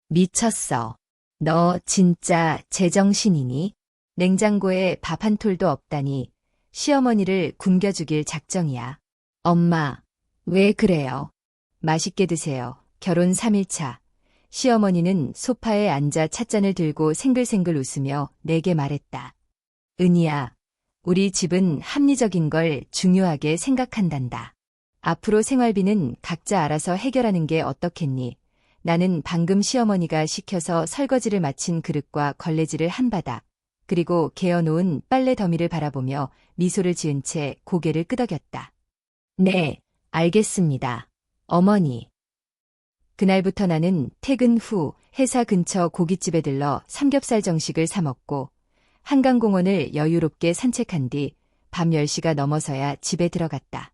미쳤어. 너 진짜 제정신이니? 냉장고에 밥 한 톨도 없다니 시어머니를 굶겨 죽일 작정이야. 엄마, 왜 그래요? 맛있게 드세요. 결혼 3일차. 시어머니는 소파에 앉아 찻잔을 들고 생글생글 웃으며 내게 말했다. 은희야, 우리 집은 합리적인 걸 중요하게 생각한단다. 앞으로 생활비는 각자 알아서 해결하는 게 어떻겠니? 나는 방금 시어머니가 시켜서 설거지를 마친 그릇과 걸레질을 한 바닥, 그리고 개어놓은 빨래 더미를 바라보며 미소를 지은 채 고개를 끄덕였다. 네, 알겠습니다. 어머니. 그날부터 나는 퇴근 후 회사 근처 고깃집에 들러 삼겹살 정식을 사 먹고 한강공원을 여유롭게 산책한 뒤 밤 10시가 넘어서야 집에 들어갔다.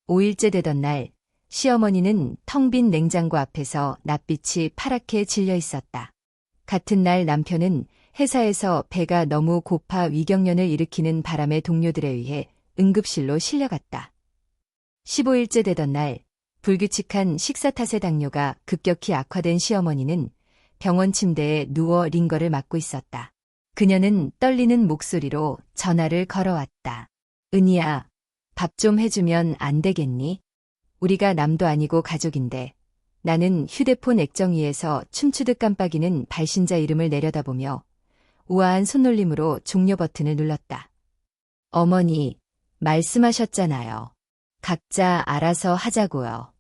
5일째 되던 날, 시어머니는 텅 빈 냉장고 앞에서 낯빛이 파랗게 질려 있었다. 같은 날 남편은 회사에서 배가 너무 고파 위경련을 일으키는 바람의 동료들에 의해 응급실로 실려갔다. 15일째 되던 날, 불규칙한 식사 탓에 당뇨가 급격히 악화된 시어머니는 병원 침대에 누워 링거를 맞고 있었다. 그녀는 떨리는 목소리로 전화를 걸어왔다. 은희야, 밥 좀 해주면 안 되겠니? 우리가 남도 아니고 가족인데. 나는 휴대폰 액정위에서 춤추듯 깜빡이는 발신자 이름을 내려다보며 우아한 손놀림으로 종료 버튼을 눌렀다. 어머니, 말씀하셨잖아요. 각자 알아서 하자고요.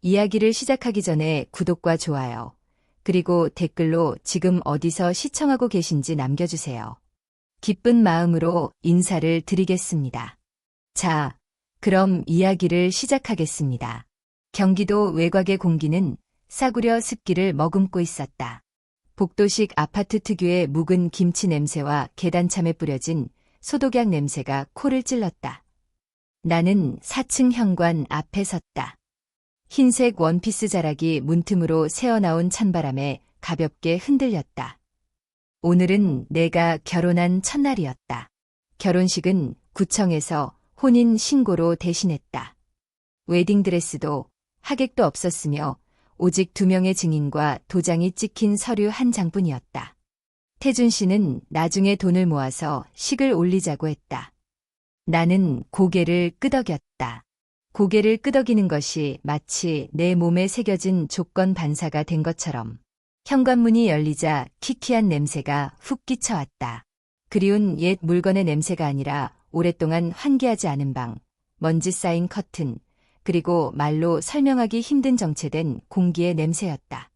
이야기를 시작하기 전에 구독과 좋아요, 그리고 댓글로 지금 어디서 시청하고 계신지 남겨주세요. 기쁜 마음으로 인사를 드리겠습니다. 자, 그럼 이야기를 시작하겠습니다. 경기도 외곽의 공기는 싸구려 습기를 머금고 있었다. 복도식 아파트 특유의 묵은 김치 냄새와 계단참에 뿌려진 소독약 냄새가 코를 찔렀다. 나는 4층 현관 앞에 섰다. 흰색 원피스 자락이 문틈으로 새어나온 찬바람에 가볍게 흔들렸다. 오늘은 내가 결혼한 첫날이었다. 결혼식은 구청에서 혼인 신고로 대신했다. 웨딩드레스도 하객도 없었으며 오직 2명의 증인과 도장이 찍힌 서류 한 장뿐이었다. 태준 씨는 나중에 돈을 모아서 식을 올리자고 했다. 나는 고개를 끄덕였다. 고개를 끄덕이는 것이 마치 내 몸에 새겨진 조건 반사가 된 것처럼 현관문이 열리자 키키한 냄새가 훅 끼쳐왔다. 그리운 옛 물건의 냄새가 아니라 오랫동안 환기하지 않은 방, 먼지 쌓인 커튼, 그리고 말로 설명하기 힘든 정체된 공기의 냄새였다.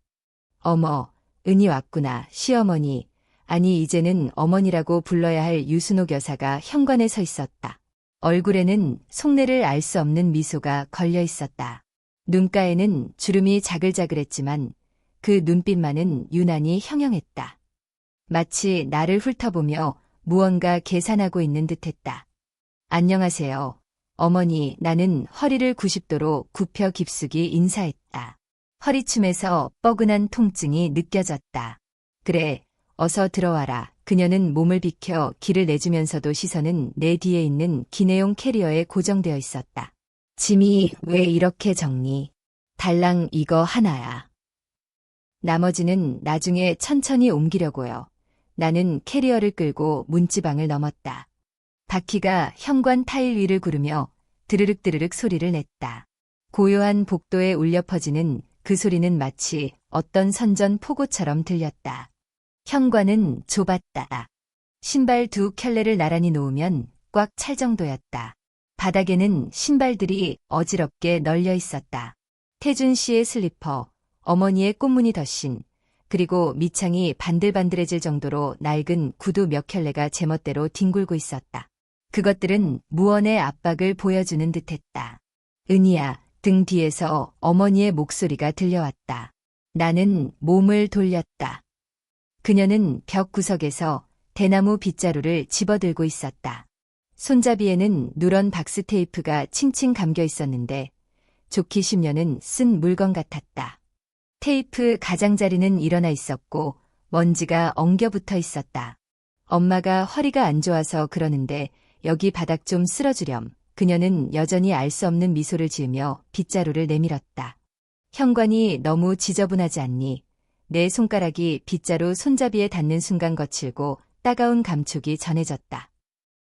어머, 은희 왔구나, 시어머니. 아니 이제는 어머니라고 불러야 할 유순옥 여사가 현관에 서 있었다. 얼굴에는 속내를 알 수 없는 미소가 걸려 있었다. 눈가에는 주름이 자글자글했지만 그 눈빛만은 유난히 형형했다. 마치 나를 훑어보며 무언가 계산하고 있는 듯했다. 안녕하세요. 어머니, 나는 허리를 90도로 굽혀 깊숙이 인사했다. 허리춤에서 뻐근한 통증이 느껴졌다. 그래, 어서 들어와라. 그녀는 몸을 비켜 길을 내주면서도 시선은 내 뒤에 있는 기내용 캐리어에 고정되어 있었다. 짐이 왜 이렇게 적니? 달랑 이거 하나야. 나머지는 나중에 천천히 옮기려고요. 나는 캐리어를 끌고 문지방을 넘었다. 바퀴가 현관 타일 위를 구르며 드르륵드르륵 소리를 냈다. 고요한 복도에 울려 퍼지는 그 소리는 마치 어떤 선전 포고처럼 들렸다. 현관은 좁았다. 신발 2켤레를 나란히 놓으면 꽉 찰 정도였다. 바닥에는 신발들이 어지럽게 널려 있었다. 태준 씨의 슬리퍼, 어머니의 꽃무늬 덧신, 그리고 밑창이 반들반들해질 정도로 낡은 구두 몇 켤레가 제멋대로 뒹굴고 있었다. 그것들은 무언의 압박을 보여주는 듯했다. 은희야, 등 뒤에서 어머니의 목소리가 들려왔다. 나는 몸을 돌렸다. 그녀는 벽 구석에서 대나무 빗자루를 집어들고 있었다. 손잡이에는 누런 박스 테이프가 칭칭 감겨 있었는데 좋기 10년은 쓴 물건 같았다. 테이프 가장자리는 일어나 있었고 먼지가 엉겨 붙어 있었다. 엄마가 허리가 안 좋아서 그러는데 여기 바닥 좀 쓸어주렴. 그녀는 여전히 알 수 없는 미소를 지으며 빗자루를 내밀었다. 현관이 너무 지저분하지 않니? 내 손가락이 빗자루 손잡이에 닿는 순간 거칠고 따가운 감촉이 전해졌다.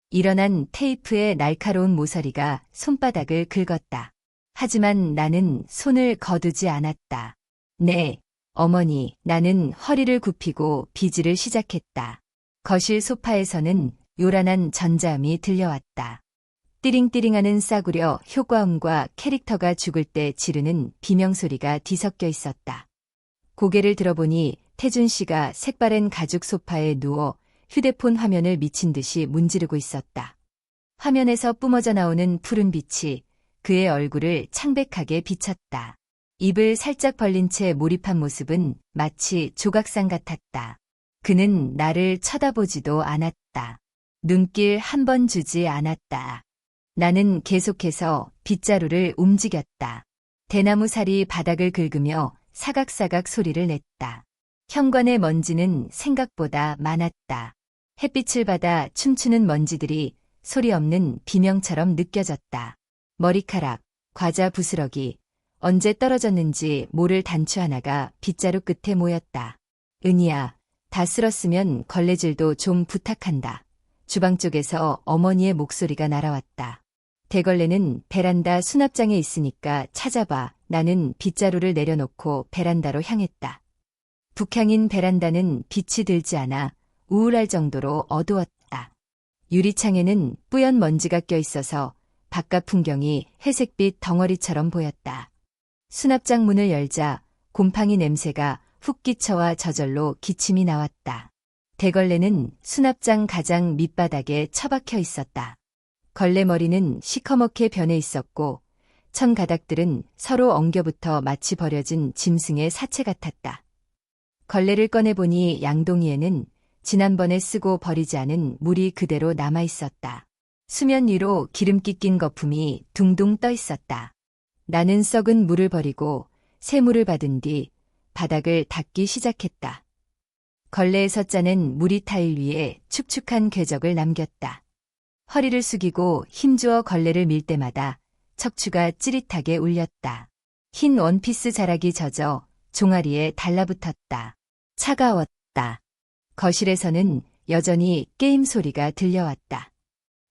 일어난 테이프의 날카로운 모서리가 손바닥을 긁었다. 하지만 나는 손을 거두지 않았다. 네, 어머니, 나는 허리를 굽히고 비지를 시작했다. 거실 소파에서는 요란한 전자음이 들려왔다. 띠링띠링하는 싸구려 효과음과 캐릭터가 죽을 때 지르는 비명소리가 뒤섞여 있었다. 고개를 들어보니 태준 씨가 색바랜 가죽 소파에 누워 휴대폰 화면을 미친 듯이 문지르고 있었다. 화면에서 뿜어져 나오는 푸른 빛이 그의 얼굴을 창백하게 비쳤다. 입을 살짝 벌린 채 몰입한 모습은 마치 조각상 같았다. 그는 나를 쳐다보지도 않았다. 눈길 한 번 주지 않았다. 나는 계속해서 빗자루를 움직였다. 대나무살이 바닥을 긁으며 사각사각 소리를 냈다. 현관의 먼지는 생각보다 많았다. 햇빛을 받아 춤추는 먼지들이 소리 없는 비명처럼 느껴졌다. 머리카락, 과자 부스러기, 언제 떨어졌는지 모를 단추 하나가 빗자루 끝에 모였다. 은희야, 다 쓸었으면 걸레질도 좀 부탁한다. 주방 쪽에서 어머니의 목소리가 날아왔다. 대걸레는 베란다 수납장에 있으니까 찾아봐. 나는 빗자루를 내려놓고 베란다로 향했다. 북향인 베란다는 빛이 들지 않아 우울할 정도로 어두웠다. 유리창에는 뿌연 먼지가 껴있어서 바깥 풍경이 회색빛 덩어리처럼 보였다. 수납장 문을 열자 곰팡이 냄새가 훅 끼쳐와 저절로 기침이 나왔다. 대걸레는 수납장 가장 밑바닥에 처박혀 있었다. 걸레머리는 시커멓게 변해 있었고 천 가닥들은 서로 엉겨붙어 마치 버려진 짐승의 사체 같았다. 걸레를 꺼내보니 양동이에는 지난번에 쓰고 버리지 않은 물이 그대로 남아 있었다. 수면 위로 기름기 낀 거품이 둥둥 떠 있었다. 나는 썩은 물을 버리고 새 물을 받은 뒤 바닥을 닦기 시작했다. 걸레에서 짜낸 물이 타일 위에 축축한 궤적을 남겼다. 허리를 숙이고 힘주어 걸레를 밀 때마다 척추가 찌릿하게 울렸다. 흰 원피스 자락이 젖어 종아리에 달라붙었다. 차가웠다. 거실에서는 여전히 게임 소리가 들려왔다.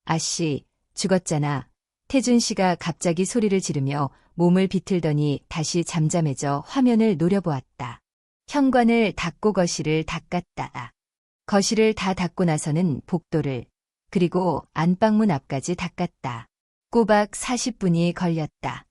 아씨, 죽었잖아. 태준 씨가 갑자기 소리를 지르며 몸을 비틀더니 다시 잠잠해져 화면을 노려보았다. 현관을 닫고 거실을 닦았다. 거실을 다 닦고 나서는 복도를, 그리고 안방문 앞까지 닦았다. 꼬박 40분이 걸렸다.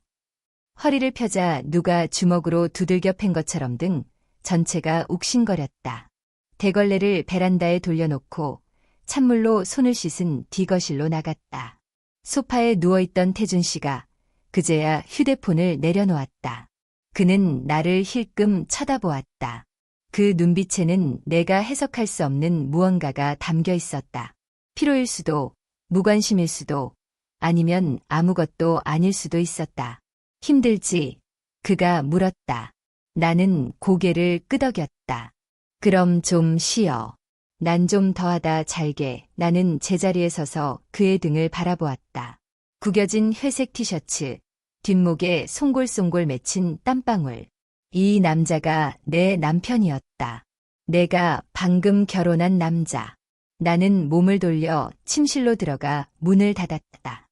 허리를 펴자 누가 주먹으로 두들겨 팬 것처럼 등 전체가 욱신거렸다. 대걸레를 베란다에 돌려놓고 찬물로 손을 씻은 뒤거실로 나갔다. 소파에 누워있던 태준 씨가 그제야 휴대폰을 내려놓았다. 그는 나를 힐끔 쳐다보았다. 그 눈빛에는 내가 해석할 수 없는 무언가가 담겨 있었다. 피로일 수도, 무관심일 수도, 아니면 아무것도 아닐 수도 있었다. 힘들지? 그가 물었다. 나는 고개를 끄덕였다. 그럼 좀 쉬어. 난 좀 더하다 잘게. 나는 제자리에 서서 그의 등을 바라보았다. 구겨진 회색 티셔츠, 뒷목에 송골송골 맺힌 땀방울. 이 남자가 내 남편이었다. 내가 방금 결혼한 남자. 나는 몸을 돌려 침실로 들어가 문을 닫았다.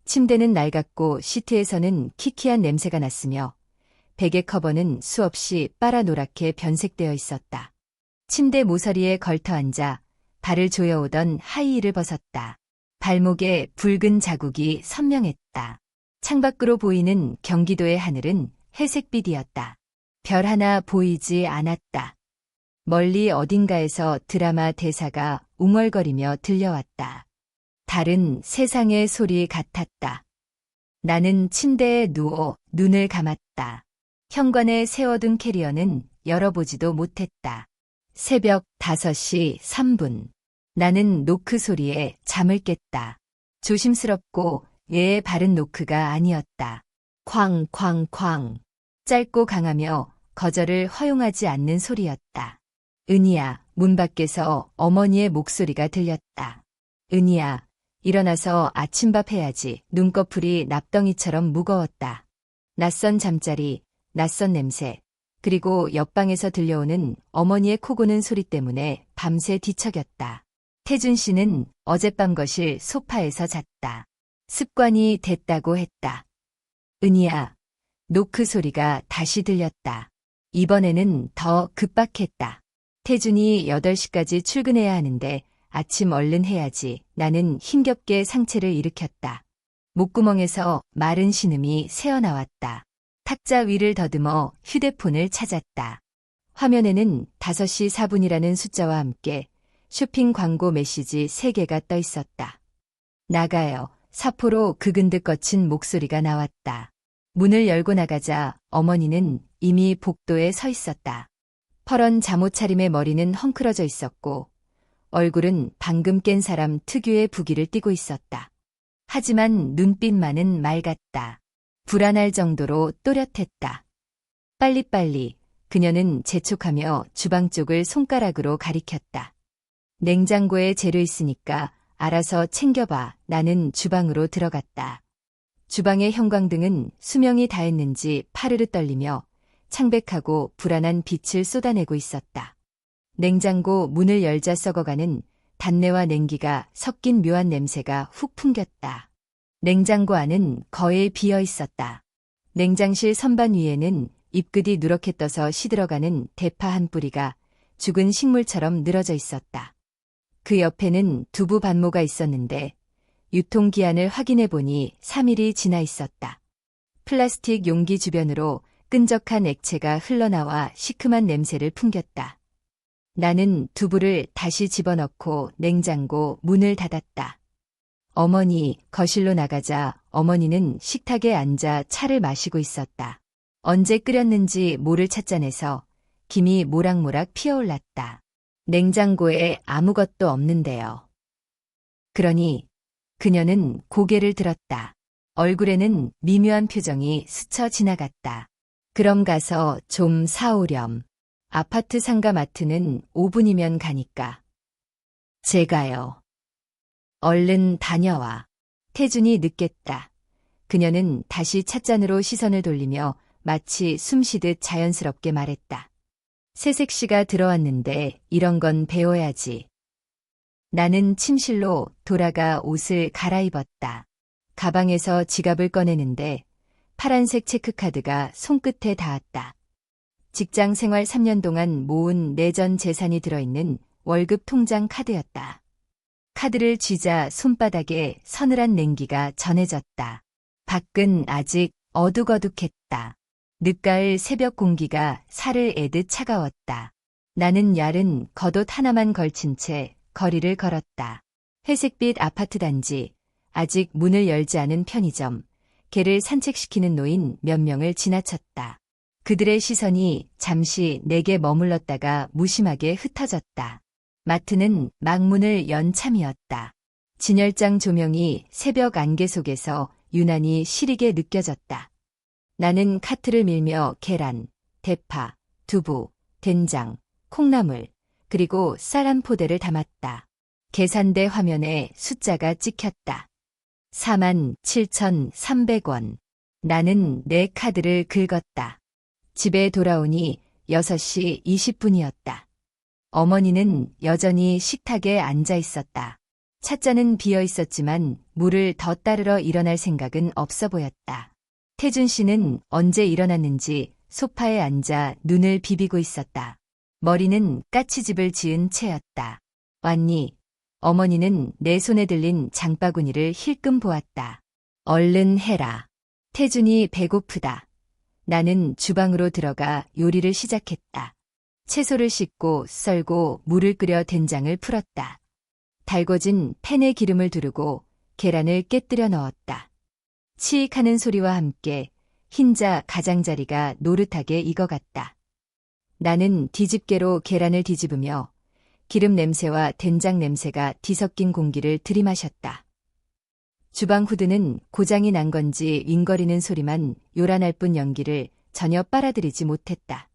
침대는 낡았고 시트에서는 키키한 냄새가 났으며 베개 커버는 수없이 빨아노랗게 변색되어 있었다. 침대 모서리에 걸터 앉아 발을 조여오던 하이힐을 벗었다. 발목에 붉은 자국이 선명했다. 창밖으로 보이는 경기도의 하늘은 회색빛이었다. 별 하나 보이지 않았다. 멀리 어딘가에서 드라마 대사가 웅얼거리며 들려왔다. 다른 세상의 소리 같았다. 나는 침대에 누워 눈을 감았다. 현관에 세워둔 캐리어는 열어보지도 못했다. 새벽 5시 3분. 나는 노크 소리에 잠을 깼다. 조심스럽고 예의 바른 노크가 아니었다. 쾅쾅쾅. 짧고 강하며 거절을 허용하지 않는 소리였다. 은희야, 문 밖에서 어머니의 목소리가 들렸다. 은희야, 일어나서 아침밥 해야지. 눈꺼풀이 납덩이처럼 무거웠다. 낯선 잠자리, 낯선 냄새, 그리고 옆방에서 들려오는 어머니의 코 고는 소리 때문에 밤새 뒤척였다. 태준 씨는 어젯밤 거실 소파에서 잤다. 습관이 됐다고 했다. 은희야, 노크 소리가 다시 들렸다. 이번에는 더 급박했다. 태준이 8시까지 출근해야 하는데 아침 얼른 해야지. 나는 힘겹게 상체를 일으켰다. 목구멍에서 마른 신음이 새어나왔다. 탁자 위를 더듬어 휴대폰을 찾았다. 화면에는 5시 4분이라는 숫자와 함께 쇼핑 광고 메시지 3개가 떠 있었다. 나가요. 사포로 그근득 거친 목소리가 나왔다. 문을 열고 나가자 어머니는 이미 복도에 서 있었다. 퍼런 잠옷 차림의 머리는 헝클어져 있었고 얼굴은 방금 깬 사람 특유의 부기를 띠고 있었다. 하지만 눈빛만은 맑았다. 불안할 정도로 또렷했다. 빨리빨리 그녀는 재촉하며 주방 쪽을 손가락으로 가리켰다. 냉장고에 재료 있으니까 알아서 챙겨봐. 나는 주방으로 들어갔다. 주방의 형광등은 수명이 다했는지 파르르 떨리며 창백하고 불안한 빛을 쏟아내고 있었다. 냉장고 문을 열자 썩어가는 단내와 냉기가 섞인 묘한 냄새가 훅 풍겼다. 냉장고 안은 거의 비어 있었다. 냉장실 선반 위에는 잎끝이 누렇게 떠서 시들어가는 대파 한 뿌리가 죽은 식물처럼 늘어져 있었다. 그 옆에는 두부 반모가 있었는데 유통기한을 확인해 보니 3일이 지나 있었다. 플라스틱 용기 주변으로 끈적한 액체가 흘러나와 시큼한 냄새를 풍겼다. 나는 두부를 다시 집어넣고 냉장고 문을 닫았다. 어머니, 거실로 나가자 어머니는 식탁에 앉아 차를 마시고 있었다. 언제 끓였는지 모를 찻잔에서 김이 모락모락 피어올랐다. 냉장고에 아무것도 없는데요. 그러니 그녀는 고개를 들었다. 얼굴에는 미묘한 표정이 스쳐 지나갔다. 그럼 가서 좀 사오렴. 아파트 상가 마트는 5분이면 가니까. 제가요. 얼른 다녀와. 태준이 늦겠다. 그녀는 다시 찻잔으로 시선을 돌리며 마치 숨쉬듯 자연스럽게 말했다. 새색시가 들어왔는데 이런 건 배워야지. 나는 침실로 돌아가 옷을 갈아입었다. 가방에서 지갑을 꺼내는데 파란색 체크카드가 손끝에 닿았다. 직장 생활 3년 동안 모은 내전 재산이 들어있는 월급 통장 카드였다. 카드를 쥐자 손바닥에 서늘한 냉기가 전해졌다. 밖은 아직 어둑어둑했다. 늦가을 새벽 공기가 살을 애듯 차가웠다. 나는 얇은 겉옷 하나만 걸친 채 거리를 걸었다. 회색빛 아파트 단지, 아직 문을 열지 않은 편의점, 개를 산책시키는 노인 몇 명을 지나쳤다. 그들의 시선이 잠시 내게 머물렀다가 무심하게 흩어졌다. 마트는 막문을 연 참이었다. 진열장 조명이 새벽 안개 속에서 유난히 시리게 느껴졌다. 나는 카트를 밀며 계란, 대파, 두부, 된장, 콩나물, 그리고 쌀 한 포대를 담았다. 계산대 화면에 숫자가 찍혔다. 47,300원. 나는 내 카드를 긁었다. 집에 돌아오니 6시 20분이었다. 어머니는 여전히 식탁에 앉아 있었다. 찻잔은 비어 있었지만 물을 더 따르러 일어날 생각은 없어 보였다. 태준 씨는 언제 일어났는지 소파에 앉아 눈을 비비고 있었다. 머리는 까치집을 지은 채였다. 왔니? 어머니는 내 손에 들린 장바구니를 힐끔 보았다. 얼른 해라. 태준이 배고프다. 나는 주방으로 들어가 요리를 시작했다. 채소를 씻고 썰고 물을 끓여 된장을 풀었다. 달궈진 팬에 기름을 두르고 계란을 깨뜨려 넣었다. 치익하는 소리와 함께 흰자 가장자리가 노릇하게 익어갔다. 나는 뒤집개로 계란을 뒤집으며 기름 냄새와 된장 냄새가 뒤섞인 공기를 들이마셨다. 주방 후드는 고장이 난 건지 윙거리는 소리만 요란할 뿐 연기를 전혀 빨아들이지 못했다.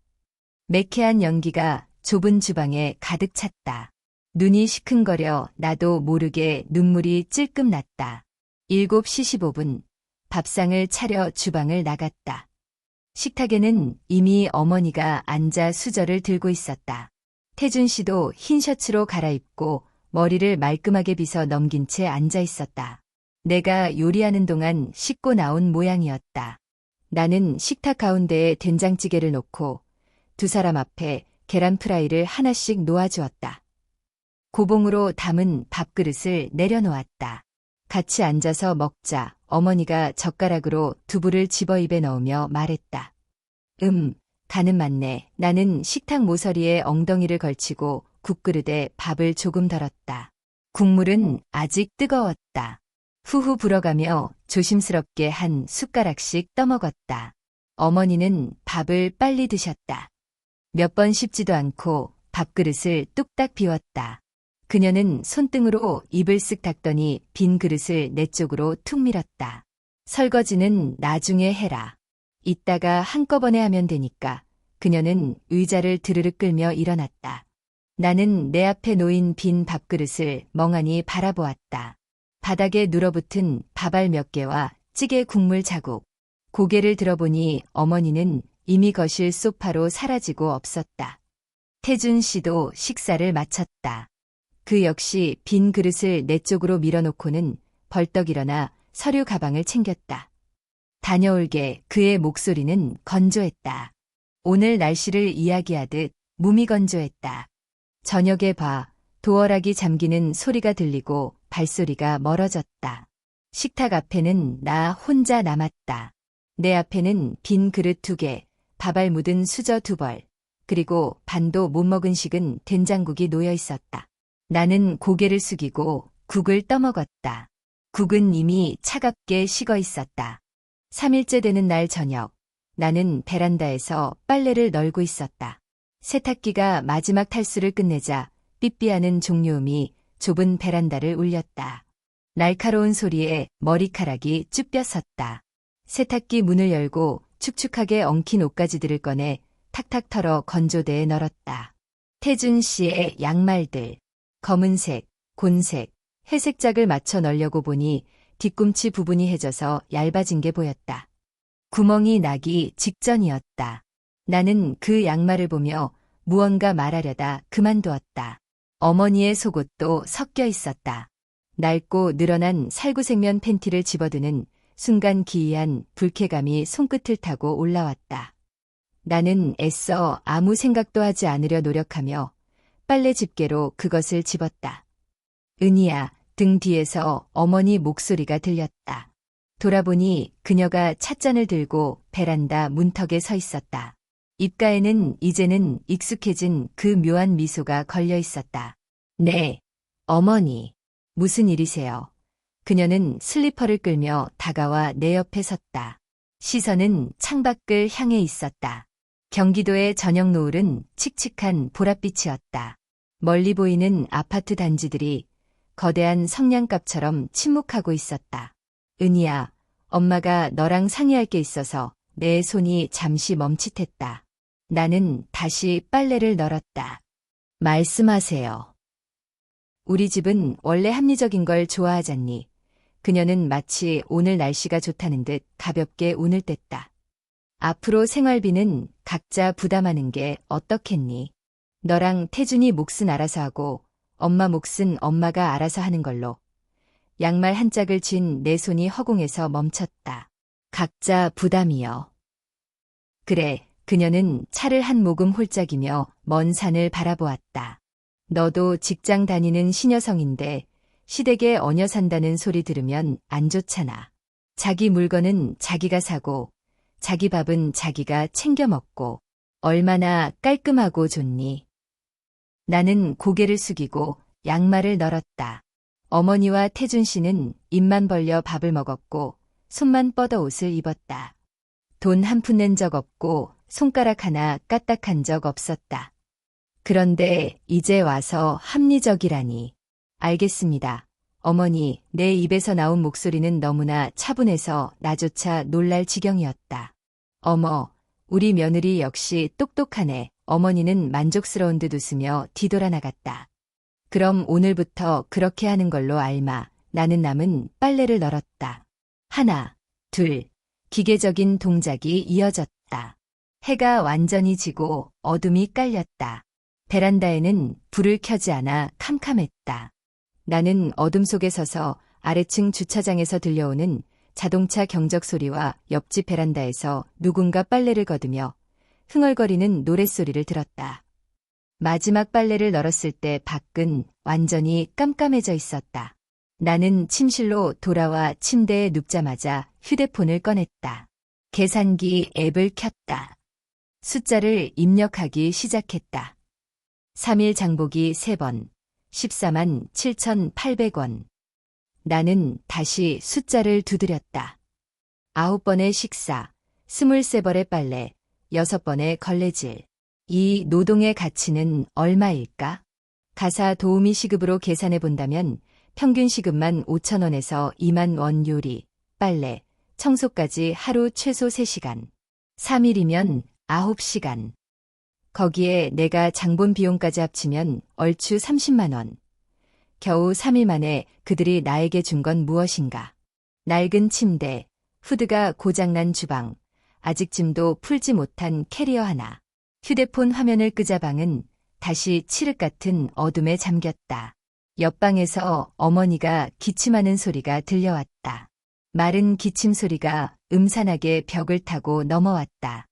매캐한 연기가 좁은 주방에 가득 찼다. 눈이 시큰거려 나도 모르게 눈물이 찔끔 났다. 7시 15분 밥상을 차려 주방을 나갔다. 식탁에는 이미 어머니가 앉아 수저를 들고 있었다. 태준 씨도 흰 셔츠로 갈아입고 머리를 말끔하게 빗어 넘긴 채 앉아 있었다. 내가 요리하는 동안 씻고 나온 모양이었다. 나는 식탁 가운데에 된장찌개를 놓고 두 사람 앞에 계란 프라이를 하나씩 놓아주었다. 고봉으로 담은 밥그릇을 내려놓았다. 같이 앉아서 먹자. 어머니가 젓가락으로 두부를 집어 입에 넣으며 말했다. 간은 맞네. 나는 식탁 모서리에 엉덩이를 걸치고 국그릇에 밥을 조금 덜었다. 국물은 아직 뜨거웠다. 후후 불어가며 조심스럽게 한 숟가락씩 떠먹었다. 어머니는 밥을 빨리 드셨다. 몇 번 씹지도 않고 밥그릇을 뚝딱 비웠다. 그녀는 손등으로 입을 쓱 닦더니 빈 그릇을 내 쪽으로 툭 밀었다. 설거지는 나중에 해라. 이따가 한꺼번에 하면 되니까. 그녀는 의자를 드르륵 끌며 일어났다. 나는 내 앞에 놓인 빈 밥그릇을 멍하니 바라보았다. 바닥에 눌어붙은 밥알 몇 개와 찌개 국물 자국. 고개를 들어보니 어머니는 이미 거실 소파로 사라지고 없었다. 태준 씨도 식사를 마쳤다. 그 역시 빈 그릇을 내 쪽으로 밀어놓고는 벌떡 일어나 서류 가방을 챙겼다. 다녀올게. 그의 목소리는 건조했다. 오늘 날씨를 이야기하듯 무미건조했다. 저녁에 봐. 도어락이 잠기는 소리가 들리고 발소리가 멀어졌다. 식탁 앞에는 나 혼자 남았다. 내 앞에는 빈 그릇 2개, 밥알 묻은 수저 2벌, 그리고 반도 못 먹은 식은 된장국이 놓여 있었다. 나는 고개를 숙이고 국을 떠먹었다. 국은 이미 차갑게 식어 있었다. 3일째 되는 날 저녁, 나는 베란다에서 빨래를 널고 있었다. 세탁기가 마지막 탈수를 끝내자 삐삐하는 종료음이 좁은 베란다를 울렸다. 날카로운 소리에 머리카락이 쭈뼛섰다. 세탁기 문을 열고 축축하게 엉킨 옷가지들을 꺼내 탁탁 털어 건조대에 널었다. 태준 씨의 양말들, 검은색, 곤색, 회색 짝을 맞춰 널려고 보니 뒤꿈치 부분이 해져서 얇아진 게 보였다. 구멍이 나기 직전이었다. 나는 그 양말을 보며 무언가 말하려다 그만두었다. 어머니의 속옷도 섞여 있었다. 낡고 늘어난 살구색면 팬티를 집어드는 순간 기이한 불쾌감이 손끝을 타고 올라왔다. 나는 애써 아무 생각도 하지 않으려 노력하며 빨래 집게로 그것을 집었다. 은희야, 등 뒤에서 어머니 목소리가 들렸다. 돌아보니 그녀가 찻잔을 들고 베란다 문턱에 서 있었다. 입가에는 이제는 익숙해진 그 묘한 미소가 걸려 있었다. 네, 어머니. 무슨 일이세요? 그녀는 슬리퍼를 끌며 다가와 내 옆에 섰다. 시선은 창밖을 향해 있었다. 경기도의 저녁 노을은 칙칙한 보랏빛이었다. 멀리 보이는 아파트 단지들이 거대한 성냥갑처럼 침묵하고 있었다. 은희야, 엄마가 너랑 상의할 게 있어서 내 손이 잠시 멈칫했다. 나는 다시 빨래를 널었다. 말씀하세요. 우리 집은 원래 합리적인 걸 좋아하잖니. 그녀는 마치 오늘 날씨가 좋다는 듯 가볍게 운을 뗐다. 앞으로 생활비는 각자 부담하는 게 어떻겠니? 너랑 태준이 몫은 알아서 하고 엄마 몫은 엄마가 알아서 하는 걸로. 양말 한 짝을 쥔 내 손이 허공에서 멈췄다. 각자 부담이요. 그래, 그녀는 차를 한 모금 홀짝이며 먼 산을 바라보았다. 너도 직장 다니는 신여성인데 시댁에 얹어 산다는 소리 들으면 안 좋잖아. 자기 물건은 자기가 사고 자기 밥은 자기가 챙겨 먹고 얼마나 깔끔하고 좋니. 나는 고개를 숙이고 양말을 널었다. 어머니와 태준 씨는 입만 벌려 밥을 먹었고 손만 뻗어 옷을 입었다. 돈 한 푼 낸 적 없고 손가락 하나 까딱한 적 없었다. 그런데 이제 와서 합리적이라니. 알겠습니다. 어머니, 내 입에서 나온 목소리는 너무나 차분해서 나조차 놀랄 지경이었다. 어머, 우리 며느리 역시 똑똑하네. 어머니는 만족스러운 듯 웃으며 뒤돌아 나갔다. 그럼 오늘부터 그렇게 하는 걸로 알마. 나는 남은 빨래를 널었다. 하나, 둘, 기계적인 동작이 이어졌다. 멈췄다. 해가 완전히 지고 어둠이 깔렸다. 베란다에는 불을 켜지 않아 캄캄했다. 나는 어둠 속에 서서 아래층 주차장에서 들려오는 자동차 경적 소리와 옆집 베란다에서 누군가 빨래를 거두며 흥얼거리는 노랫소리를 들었다. 마지막 빨래를 널었을 때 밖은 완전히 깜깜해져 있었다. 나는 침실로 돌아와 침대에 눕자마자 휴대폰을 꺼냈다. 계산기 앱을 켰다. 숫자를 입력하기 시작했다. 3일 장보기 3번, 14만 7,800원. 나는 다시 숫자를 두드렸다. 9번의 식사, 23벌의 빨래, 6번의 걸레질. 이 노동의 가치는 얼마일까? 가사 도우미 시급으로 계산해 본다면 평균 시급만 5,000원에서 2만 원 요리, 빨래, 청소까지 하루 최소 3시간. 3일이면 9시간. 거기에 내가 장본 비용까지 합치면 얼추 30만 원. 겨우 3일 만에 그들이 나에게 준 건 무엇인가? 낡은 침대, 후드가 고장난 주방, 아직 짐도 풀지 못한 캐리어 하나. 휴대폰 화면을 끄자 방은 다시 칠흑 같은 어둠에 잠겼다. 옆방에서 어머니가 기침하는 소리가 들려왔다. 마른 기침 소리가 음산하게 벽을 타고 넘어왔다.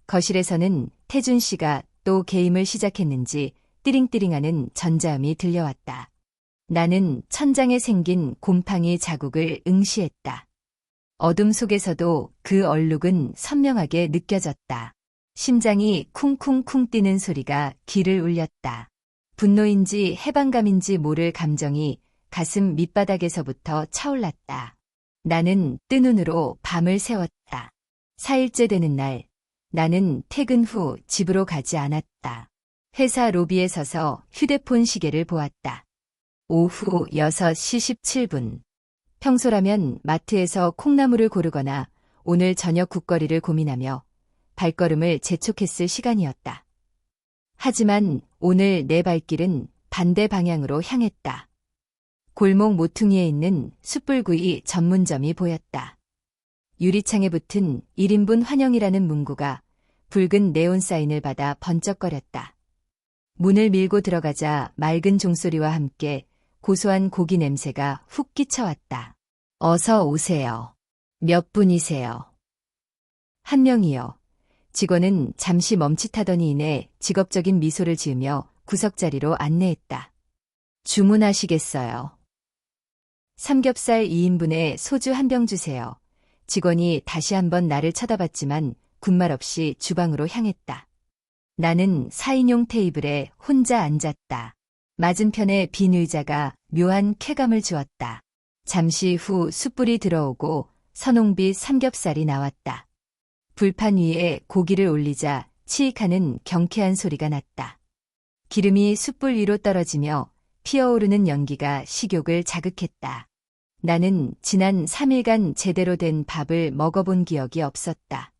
거실에서는 태준 씨가 또 게임을 시작했는지 띠링띠링하는 전자음이 들려왔다. 나는 천장에 생긴 곰팡이 자국을 응시했다. 어둠 속에서도 그 얼룩은 선명하게 느껴졌다. 심장이 쿵쿵쿵 뛰는 소리가 귀를 울렸다. 분노인지 해방감인지 모를 감정이 가슴 밑바닥에서부터 차올랐다. 나는 뜬 눈으로 밤을 새웠다. 4일째 되는 날, 나는 퇴근 후 집으로 가지 않았다. 회사 로비에 서서 휴대폰 시계를 보았다. 오후 6시 17분. 평소라면 마트에서 콩나물을 고르거나 오늘 저녁 국거리를 고민하며 발걸음을 재촉했을 시간이었다. 하지만 오늘 내 발길은 반대 방향으로 향했다. 골목 모퉁이에 있는 숯불구이 전문점이 보였다. 유리창에 붙은 1인분 환영이라는 문구가 붉은 네온 사인을 받아 번쩍거렸다. 문을 밀고 들어가자 맑은 종소리와 함께 고소한 고기 냄새가 훅 끼쳐왔다. 어서 오세요. 몇 분이세요? 한 명이요. 직원은 잠시 멈칫하더니 이내 직업적인 미소를 지으며 구석자리로 안내했다. 주문하시겠어요? 삼겹살 2인분에 소주 한 병 주세요. 직원이 다시 한번 나를 쳐다봤지만 군말 없이 주방으로 향했다. 나는 4인용 테이블에 혼자 앉았다. 맞은편에 빈 의자가 묘한 쾌감을 주었다. 잠시 후 숯불이 들어오고 선홍빛 삼겹살이 나왔다. 불판 위에 고기를 올리자 치익하는 경쾌한 소리가 났다. 기름이 숯불 위로 떨어지며 피어오르는 연기가 식욕을 자극했다. 나는 지난 3일간 제대로 된 밥을 먹어본 기억이 없었다.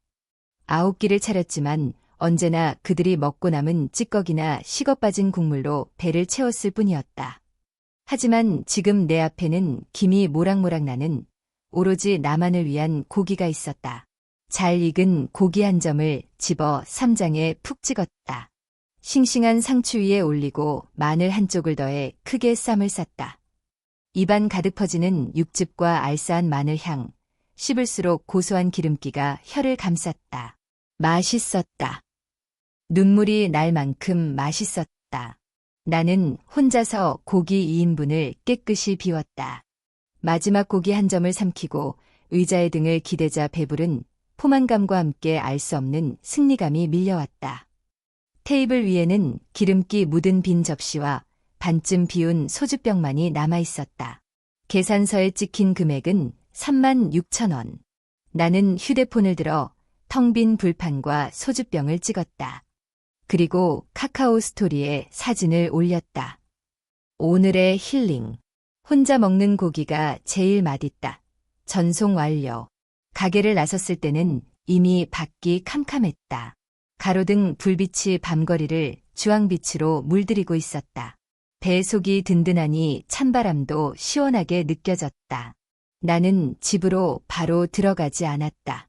9끼를 차렸지만 언제나 그들이 먹고 남은 찌꺼기나 식어빠진 국물로 배를 채웠을 뿐이었다. 하지만 지금 내 앞에는 김이 모락모락 나는 오로지 나만을 위한 고기가 있었다. 잘 익은 고기 한 점을 집어 쌈장에 푹 찍었다. 싱싱한 상추 위에 올리고 마늘 한쪽을 더해 크게 쌈을 쌌다. 입안 가득 퍼지는 육즙과 알싸한 마늘향, 씹을수록 고소한 기름기가 혀를 감쌌다. 맛있었다. 눈물이 날 만큼 맛있었다. 나는 혼자서 고기 2인분을 깨끗이 비웠다. 마지막 고기 한 점을 삼키고 의자의 등을 기대자 배부른 포만감과 함께 알 수 없는 승리감이 밀려왔다. 테이블 위에는 기름기 묻은 빈 접시와 반쯤 비운 소주병만이 남아있었다. 계산서에 찍힌 금액은 36,000원. 나는 휴대폰을 들어 텅 빈 불판과 소주병을 찍었다. 그리고 카카오 스토리에 사진을 올렸다. 오늘의 힐링. 혼자 먹는 고기가 제일 맛있다. 전송 완료. 가게를 나섰을 때는 이미 밖이 캄캄했다. 가로등 불빛이 밤거리를 주황빛으로 물들이고 있었다. 배속이 든든하니 찬바람도 시원하게 느껴졌다. 나는 집으로 바로 들어가지 않았다.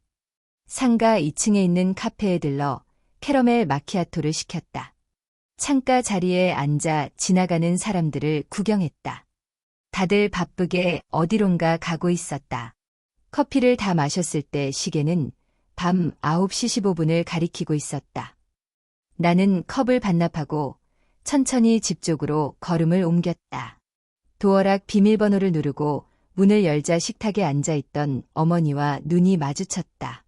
상가 2층에 있는 카페에 들러 캐러멜 마키아토를 시켰다. 창가 자리에 앉아 지나가는 사람들을 구경했다. 다들 바쁘게 어디론가 가고 있었다. 커피를 다 마셨을 때 시계는 밤 9시 15분을 가리키고 있었다. 나는 컵을 반납하고 천천히 집 쪽으로 걸음을 옮겼다. 도어락 비밀번호를 누르고 문을 열자 식탁에 앉아있던 어머니와 눈이 마주쳤다.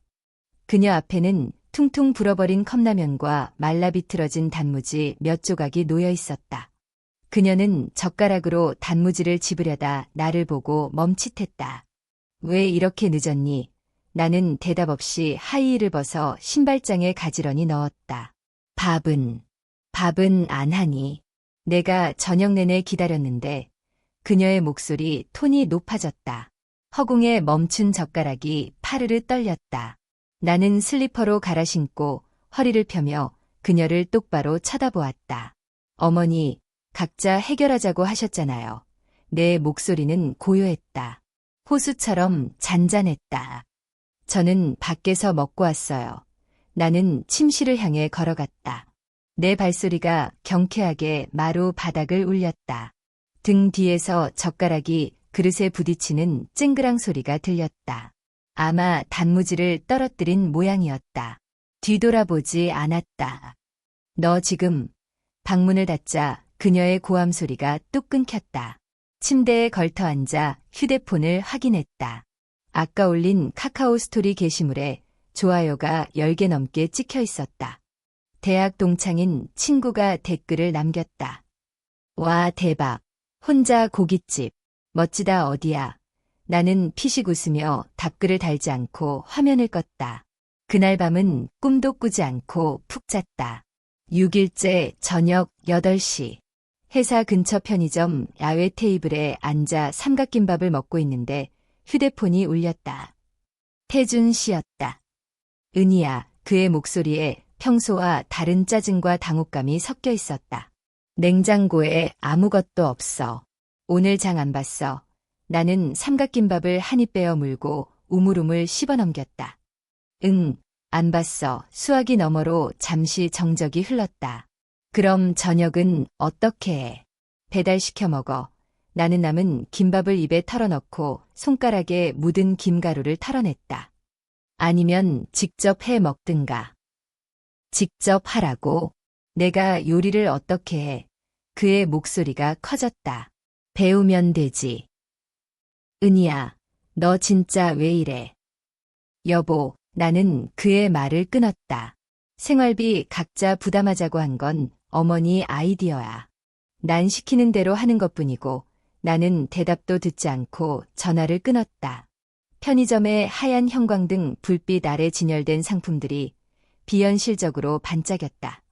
그녀 앞에는 퉁퉁 불어버린 컵라면과 말라비틀어진 단무지 몇 조각이 놓여 있었다. 그녀는 젓가락으로 단무지를 집으려다 나를 보고 멈칫했다. 왜 이렇게 늦었니? 나는 대답 없이 하이힐을 벗어 신발장에 가지런히 넣었다. 밥은 안 하니? 내가 저녁 내내 기다렸는데 그녀의 목소리 톤이 높아졌다. 허공에 멈춘 젓가락이 파르르 떨렸다. 나는 슬리퍼로 갈아 신고 허리를 펴며 그녀를 똑바로 쳐다보았다. 어머니, 각자 해결하자고 하셨잖아요. 내 목소리는 고요했다. 호수처럼 잔잔했다. 저는 밖에서 먹고 왔어요. 나는 침실을 향해 걸어갔다. 내 발소리가 경쾌하게 마루 바닥을 울렸다. 등 뒤에서 젓가락이 그릇에 부딪히는 쨍그랑 소리가 들렸다. 아마 단무지를 떨어뜨린 모양이었다. 뒤돌아보지 않았다. 너 지금 방문을 닫자 그녀의 고함 소리가 뚝 끊겼다. 침대에 걸터 앉아 휴대폰을 확인했다. 아까 올린 카카오 스토리 게시물에 좋아요가 10개 넘게 찍혀 있었다. 대학 동창인 친구가 댓글을 남겼다. 와, 대박. 혼자 고깃집. 멋지다 어디야. 나는 피식 웃으며 답글을 달지 않고 화면을 껐다. 그날 밤은 꿈도 꾸지 않고 푹 잤다. 6일째 저녁 8시. 회사 근처 편의점 야외 테이블에 앉아 삼각김밥을 먹고 있는데 휴대폰이 울렸다. 태준 씨였다. 은희야, 그의 목소리에 평소와 다른 짜증과 당혹감이 섞여 있었다. 냉장고에 아무것도 없어. 오늘 장 안 봤어. 나는 삼각김밥을 한 입 빼어 물고 우물우물 씹어넘겼다. 응, 안 봤어. 수화기 너머로 잠시 정적이 흘렀다. 그럼 저녁은 어떻게 해? 배달시켜 먹어. 나는 남은 김밥을 입에 털어넣고 손가락에 묻은 김가루를 털어냈다. 아니면 직접 해 먹든가. 직접 하라고? 내가 요리를 어떻게 해? 그의 목소리가 커졌다. 배우면 되지. 은희야, 너 진짜 왜 이래? 여보, 나는 그의 말을 끊었다. 생활비 각자 부담하자고 한 건 어머니 아이디어야. 난 시키는 대로 하는 것뿐이고 나는 대답도 듣지 않고 전화를 끊었다. 편의점의 하얀 형광등 불빛 아래 진열된 상품들이 비현실적으로 반짝였다.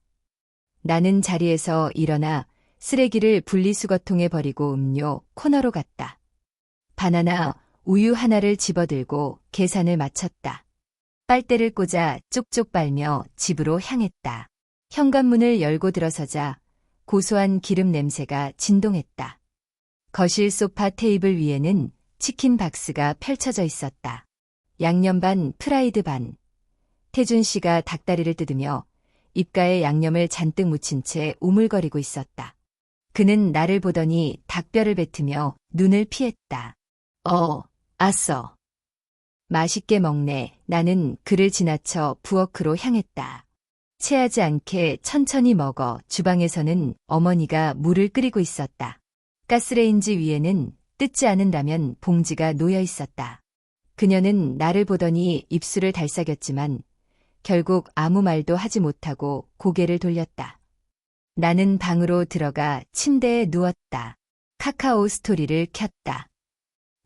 나는 자리에서 일어나 쓰레기를 분리수거통에 버리고 음료 코너로 갔다. 바나나, 우유 하나를 집어들고 계산을 마쳤다. 빨대를 꽂아 쪽쪽 빨며 집으로 향했다. 현관문을 열고 들어서자 고소한 기름 냄새가 진동했다. 거실 소파 테이블 위에는 치킨 박스가 펼쳐져 있었다. 양념 반, 프라이드 반. 태준 씨가 닭다리를 뜯으며 입가에 양념을 잔뜩 묻힌 채 우물거리고 있었다. 그는 나를 보더니 닭뼈를 뱉으며 눈을 피했다. 아싸. 맛있게 먹네. 나는 그를 지나쳐 부엌으로 향했다. 체하지 않게 천천히 먹어. 주방에서는 어머니가 물을 끓이고 있었다. 가스레인지 위에는 뜯지 않은 라면 봉지가 놓여 있었다. 그녀는 나를 보더니 입술을 달싹였지만 결국 아무 말도 하지 못하고 고개를 돌렸다. 나는 방으로 들어가 침대에 누웠다. 카카오 스토리를 켰다.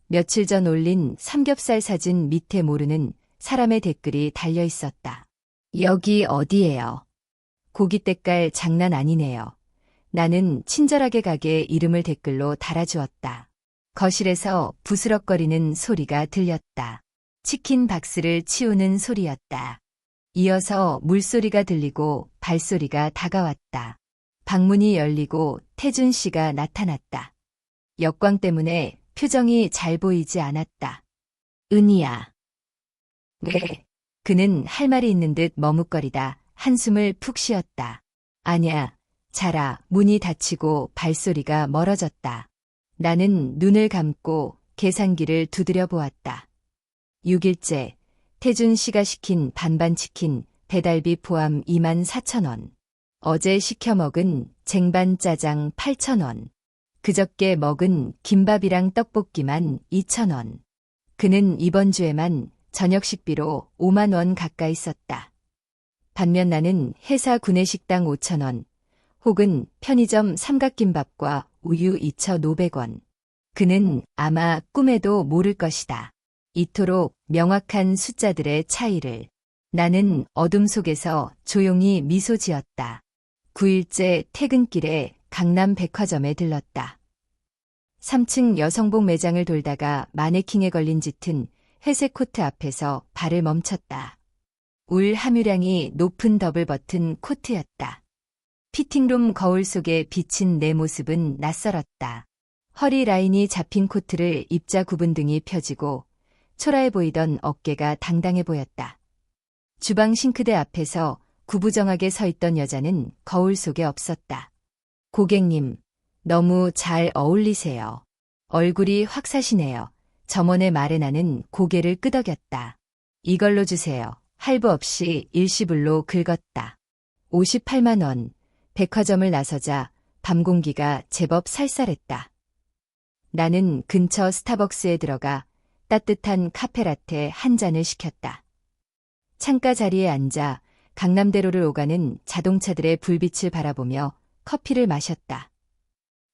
며칠 전 올린 삼겹살 사진 밑에 모르는 사람의 댓글이 달려 있었다. 여기 어디예요? 고기 때깔 장난 아니네요. 나는 친절하게 가게 이름을 댓글로 달아주었다. 거실에서 부스럭거리는 소리가 들렸다. 치킨 박스를 치우는 소리였다. 이어서 물소리가 들리고 발소리가 다가왔다. 방문이 열리고 태준 씨가 나타났다. 역광 때문에 표정이 잘 보이지 않았다. 은희야. 왜? 그는 할 말이 있는 듯 머뭇거리다 한숨을 푹 쉬었다. 아냐, 자라, 문이 닫히고 발소리가 멀어졌다. 나는 눈을 감고 계산기를 두드려 보았다. 6일째, 태준 씨가 시킨 반반 치킨, 배달비 포함 24,000원. 어제 시켜 먹은 쟁반 짜장 8,000원. 그저께 먹은 김밥이랑 떡볶이만 2,000원. 그는 이번 주에만 저녁 식비로 5만 원 가까이 썼다. 반면 나는 회사 구내식당 5,000원, 혹은 편의점 삼각김밥과 우유 2,500원. 그는 아마 꿈에도 모를 것이다. 이토록 명확한 숫자들의 차이를. 나는 어둠 속에서 조용히 미소 지었다. 9일째 퇴근길에 강남 백화점에 들렀다. 3층 여성복 매장을 돌다가 마네킹에 걸린 짙은 회색 코트 앞에서 발을 멈췄다. 울 함유량이 높은 더블 버튼 코트였다. 피팅룸 거울 속에 비친 내 모습은 낯설었다. 허리 라인이 잡힌 코트를 입자 구분 등이 펴지고 초라해 보이던 어깨가 당당해 보였다. 주방 싱크대 앞에서 구부정하게 서 있던 여자는 거울 속에 없었다. 고객님, 너무 잘 어울리세요. 얼굴이 확 사시네요. 점원의 말에 나는 고개를 끄덕였다. 이걸로 주세요. 할부 없이 일시불로 긁었다. 58만 원. 백화점을 나서자 밤 공기가 제법 쌀쌀했다. 나는 근처 스타벅스에 들어가 따뜻한 카페라테 한 잔을 시켰다. 창가 자리에 앉아 강남대로를 오가는 자동차들의 불빛을 바라보며 커피를 마셨다.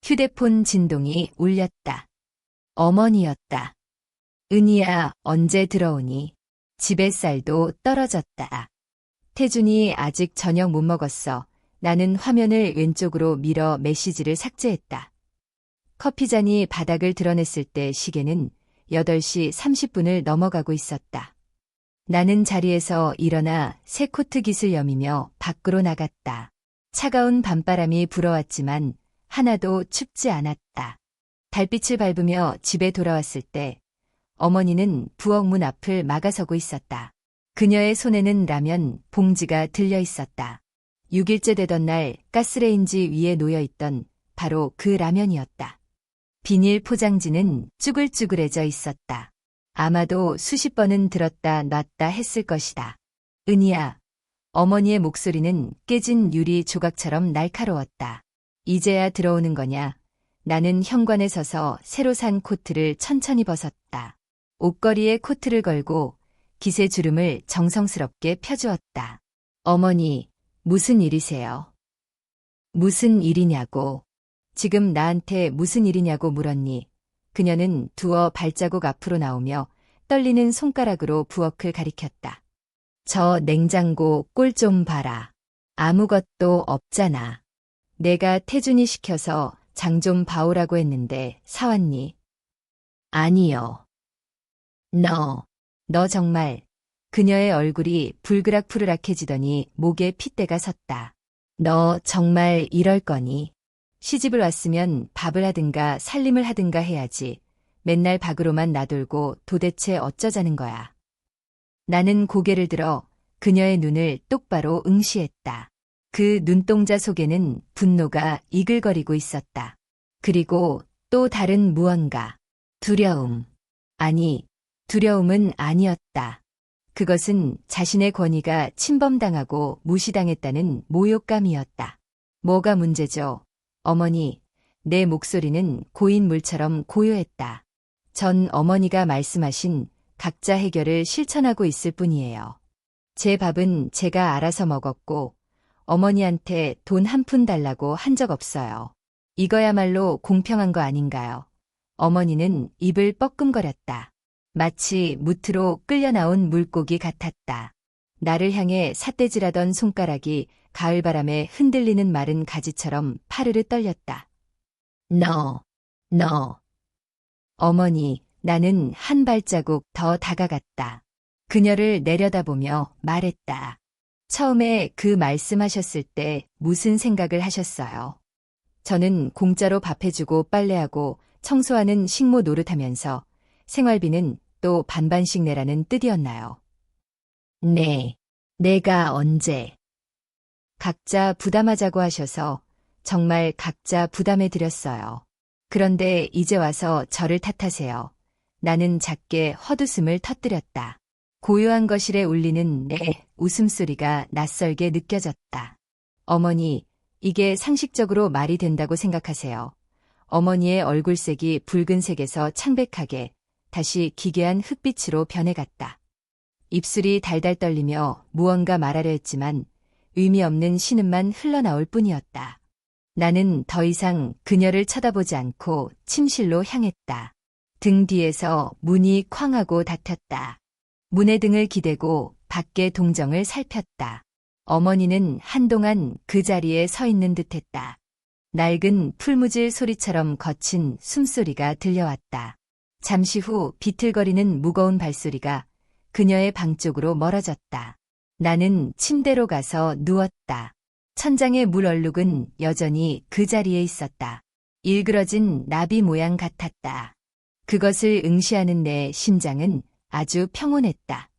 휴대폰 진동이 울렸다. 어머니였다. 은희야, 언제 들어오니? 집에 쌀도 떨어졌다. 태준이 아직 저녁 못 먹었어. 나는 화면을 왼쪽으로 밀어 메시지를 삭제했다. 커피잔이 바닥을 드러냈을 때 시계는 8시 30분을 넘어가고 있었다. 나는 자리에서 일어나 새 코트 깃을 여미며 밖으로 나갔다. 차가운 밤바람이 불어왔지만 하나도 춥지 않았다. 달빛을 밟으며 집에 돌아왔을 때 어머니는 부엌 문 앞을 막아서고 있었다. 그녀의 손에는 라면 봉지가 들려 있었다. 6일째 되던 날 가스레인지 위에 놓여있던 바로 그 라면이었다. 비닐 포장지는 쭈글쭈글해져 있었다. 아마도 수십 번은 들었다 놨다 했을 것이다. 은희야. 어머니의 목소리는 깨진 유리 조각처럼 날카로웠다. 이제야 들어오는 거냐? 나는 현관에 서서 새로 산 코트를 천천히 벗었다. 옷걸이에 코트를 걸고 깃의 주름을 정성스럽게 펴주었다. 어머니, 무슨 일이세요? 무슨 일이냐고. 지금 나한테 무슨 일이냐고 물었니? 그녀는 두어 발자국 앞으로 나오며 떨리는 손가락으로 부엌을 가리켰다. 저 냉장고 꼴 좀 봐라. 아무것도 없잖아. 내가 태준이 시켜서 장 좀 봐오라고 했는데 사왔니? 아니요. 너 정말. 그녀의 얼굴이 불그락푸르락해지더니 목에 핏대가 섰다. 너 정말 이럴 거니? 시집을 왔으면 밥을 하든가 살림을 하든가 해야지. 맨날 밖으로만 나돌고 도대체 어쩌자는 거야. 나는 고개를 들어 그녀의 눈을 똑바로 응시했다. 그 눈동자 속에는 분노가 이글거리고 있었다. 그리고 또 다른 무언가. 두려움. 아니, 두려움은 아니었다. 그것은 자신의 권위가 침범당하고 무시당했다는 모욕감이었다. 뭐가 문제죠? 어머니, 내 목소리는 고인 물처럼 고요했다. 전 어머니가 말씀하신 각자 해결을 실천하고 있을 뿐이에요. 제 밥은 제가 알아서 먹었고 어머니한테 돈 한 푼 달라고 한 적 없어요. 이거야말로 공평한 거 아닌가요? 어머니는 입을 뻐끔거렸다. 마치 무트로 끌려나온 물고기 같았다. 나를 향해 삿대질하던 손가락이 가을바람에 흔들리는 마른 가지처럼 파르르 떨렸다. 너. 어머니, 나는 한 발자국 더 다가갔다. 그녀를 내려다보며 말했다. 처음에 그 말씀하셨을 때 무슨 생각을 하셨어요? 저는 공짜로 밥해주고 빨래하고 청소하는 식모 노릇하면서 생활비는 또 반반씩 내라는 뜻이었나요? 네, 내가 언제. 각자 부담하자고 하셔서 정말 각자 부담해 드렸어요. 그런데 이제 와서 저를 탓하세요. 나는 작게 헛웃음을 터뜨렸다. 고요한 거실에 울리는 내 웃음소리가 낯설게 느껴졌다. 어머니, 이게 상식적으로 말이 된다고 생각하세요. 어머니의 얼굴색이 붉은색에서 창백하게 다시 기괴한 흑빛으로 변해갔다. 입술이 달달 떨리며 무언가 말하려 했지만 의미 없는 신음만 흘러나올 뿐이었다. 나는 더 이상 그녀를 쳐다보지 않고 침실로 향했다. 등 뒤에서 문이 쾅 하고 닫혔다. 문에 등을 기대고 밖의 동정을 살폈다. 어머니는 한동안 그 자리에 서 있는 듯했다. 낡은 풀무질 소리처럼 거친 숨소리가 들려왔다. 잠시 후 비틀거리는 무거운 발소리가 그녀의 방 쪽으로 멀어졌다. 나는 침대로 가서 누웠다. 천장의 물 얼룩은 여전히 그 자리에 있었다. 일그러진 나비 모양 같았다. 그것을 응시하는 내 심장은 아주 평온했다.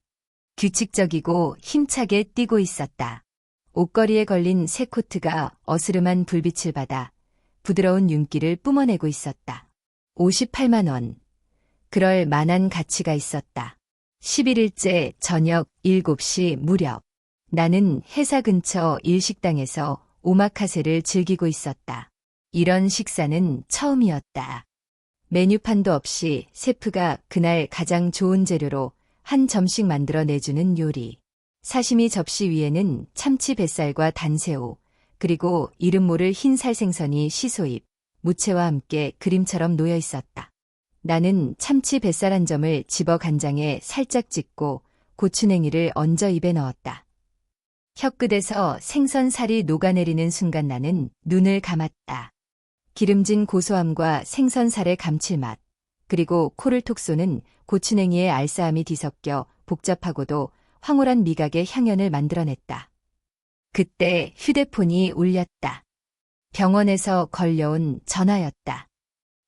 규칙적이고 힘차게 뛰고 있었다. 옷걸이에 걸린 새 코트가 어스름한 불빛을 받아 부드러운 윤기를 뿜어내고 있었다. 58만 원. 그럴 만한 가치가 있었다. 11일째 저녁 7시 무렵. 나는 회사 근처 일식당에서 오마카세를 즐기고 있었다. 이런 식사는 처음이었다. 메뉴판도 없이 셰프가 그날 가장 좋은 재료로 한 점씩 만들어 내주는 요리. 사시미 접시 위에는 참치 뱃살과 단새우, 그리고 이름 모를 흰살 생선이 시소입, 무채와 함께 그림처럼 놓여 있었다. 나는 참치 뱃살 한 점을 집어 간장에 살짝 찍고 고추냉이를 얹어 입에 넣었다. 혀끝에서 생선살이 녹아내리는 순간 나는 눈을 감았다. 기름진 고소함과 생선살의 감칠맛, 그리고 코를 톡 쏘는 고추냉이의 알싸함이 뒤섞여 복잡하고도 황홀한 미각의 향연을 만들어냈다. 그때 휴대폰이 울렸다. 병원에서 걸려온 전화였다.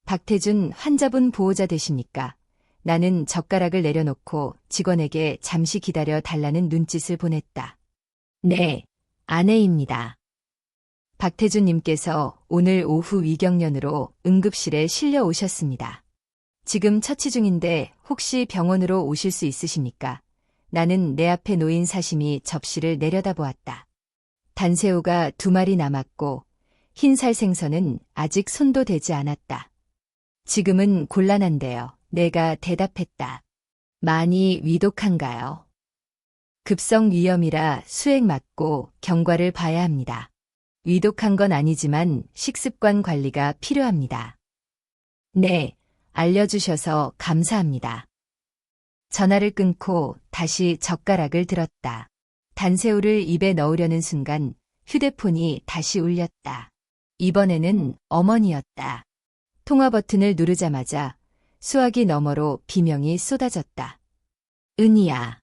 박태준 환자분 보호자 되십니까? 나는 젓가락을 내려놓고 직원에게 잠시 기다려 달라는 눈짓을 보냈다. 네, 아내입니다. 박태준님께서 오늘 오후 위경련으로 응급실에 실려 오셨습니다. 지금 처치 중인데 혹시 병원으로 오실 수 있으십니까? 나는 내 앞에 놓인 사시미 접시를 내려다보았다. 단새우가 2마리 남았고 흰살 생선은 아직 손도 대지 않았다. 지금은 곤란한데요. 내가 대답했다. 많이 위독한가요? 급성 위염이라 수액 맞고 경과를 봐야 합니다. 위독한 건 아니지만 식습관 관리가 필요합니다. 네, 알려주셔서 감사합니다. 전화를 끊고 다시 젓가락을 들었다. 단새우를 입에 넣으려는 순간 휴대폰이 다시 울렸다. 이번에는 어머니였다. 통화 버튼을 누르자마자 수화기 너머로 비명이 쏟아졌다. 은희야,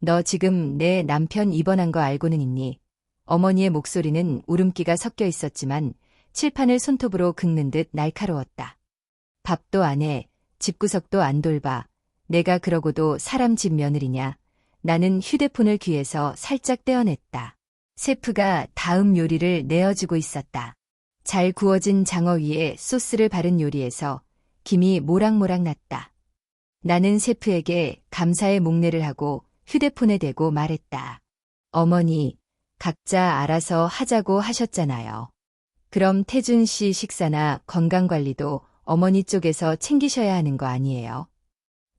너 지금 내 남편 입원한 거 알고는 있니? 어머니의 목소리는 울음기가 섞여 있었지만 칠판을 손톱으로 긁는 듯 날카로웠다. 밥도 안 해, 집구석도 안 돌봐. 내가 그러고도 사람 집 며느리냐? 나는 휴대폰을 귀에서 살짝 떼어냈다. 셰프가 다음 요리를 내어주고 있었다. 잘 구워진 장어 위에 소스를 바른 요리에서 김이 모락모락 났다. 나는 셰프에게 감사의 목례를 하고 휴대폰에 대고 말했다. 어머니, 각자 알아서 하자고 하셨잖아요. 그럼 태준 씨 식사나 건강관리도 어머니 쪽에서 챙기셔야 하는 거 아니에요?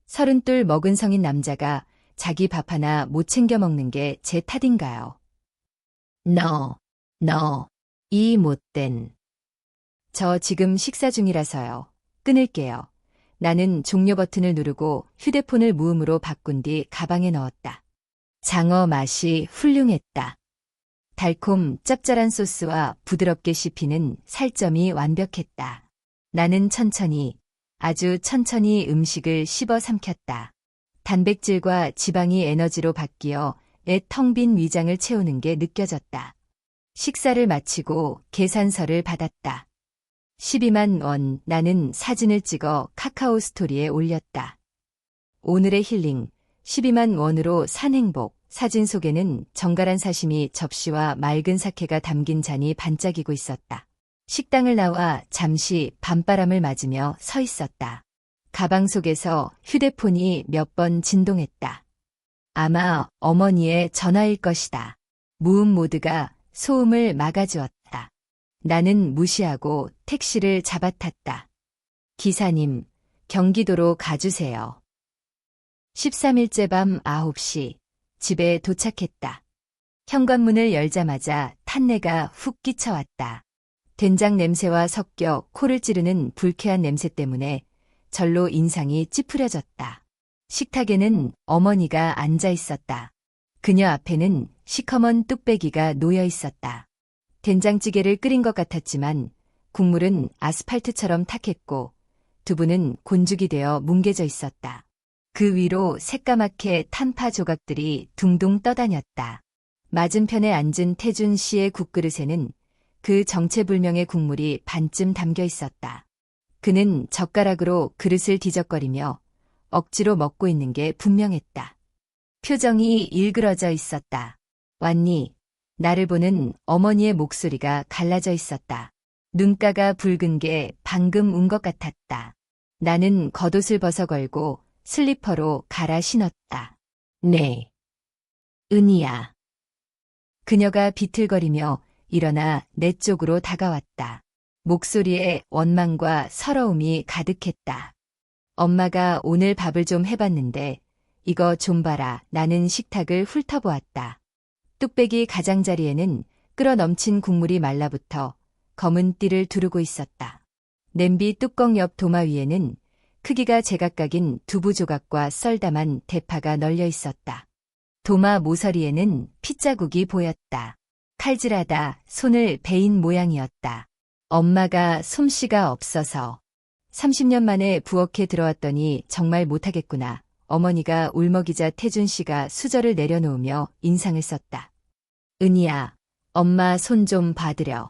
32 먹은 성인 남자가 자기 밥 하나 못 챙겨 먹는 게 제 탓인가요? 너, 이 못된. 저 지금 식사 중이라서요. 끊을게요. 나는 종료 버튼을 누르고 휴대폰을 무음으로 바꾼 뒤 가방에 넣었다. 장어 맛이 훌륭했다. 달콤 짭짤한 소스와 부드럽게 씹히는 살점이 완벽했다. 나는 천천히, 아주 천천히 음식을 씹어 삼켰다. 단백질과 지방이 에너지로 바뀌어 내 텅 빈 위장을 채우는 게 느껴졌다. 식사를 마치고 계산서를 받았다. 12만 원. 나는 사진을 찍어 카카오 스토리에 올렸다. 오늘의 힐링 12만 원으로 산 행복. 사진 속에는 정갈한 사심이 접시와 맑은 사케가 담긴 잔이 반짝이고 있었다. 식당을 나와 잠시 밤바람을 맞으며 서 있었다. 가방 속에서 휴대폰이 몇 번 진동했다. 아마 어머니의 전화일 것이다. 무음 모드가 소음을 막아주었다. 나는 무시하고 택시를 잡아탔다. 기사님, 경기도로 가주세요. 13일째 밤 9시, 집에 도착했다. 현관문을 열자마자 탄내가 훅 끼쳐왔다. 된장 냄새와 섞여 코를 찌르는 불쾌한 냄새 때문에 절로 인상이 찌푸려졌다. 식탁에는 어머니가 앉아 있었다. 그녀 앞에는 시커먼 뚝배기가 놓여 있었다. 된장찌개를 끓인 것 같았지만 국물은 아스팔트처럼 탁했고 두부는 곤죽이 되어 뭉개져 있었다. 그 위로 새까맣게 탄 파 조각들이 둥둥 떠다녔다. 맞은편에 앉은 태준 씨의 국그릇에는 그 정체불명의 국물이 반쯤 담겨 있었다. 그는 젓가락으로 그릇을 뒤적거리며 억지로 먹고 있는 게 분명했다. 표정이 일그러져 있었다. 왔니? 나를 보는 어머니의 목소리가 갈라져 있었다. 눈가가 붉은 게 방금 운 것 같았다. 나는 겉옷을 벗어 걸고 슬리퍼로 갈아 신었다. 네. 은희야. 그녀가 비틀거리며 일어나 내 쪽으로 다가왔다. 목소리에 원망과 서러움이 가득했다. 엄마가 오늘 밥을 좀 해봤는데 이거 좀 봐라. 나는 식탁을 훑어보았다. 뚝배기 가장자리에는 끓어 넘친 국물이 말라붙어 검은 띠를 두르고 있었다. 냄비 뚜껑 옆 도마 위에는 크기가 제각각인 두부 조각과 썰담한 대파가 널려 있었다. 도마 모서리에는 핏자국이 보였다. 칼질하다 손을 베인 모양이었다. 엄마가 솜씨가 없어서 30년 만에 부엌에 들어왔더니 정말 못하겠구나. 어머니가 울먹이자 태준 씨가 수저를 내려놓으며 인상을 썼다. 은희야, 엄마 손 좀 봐드려.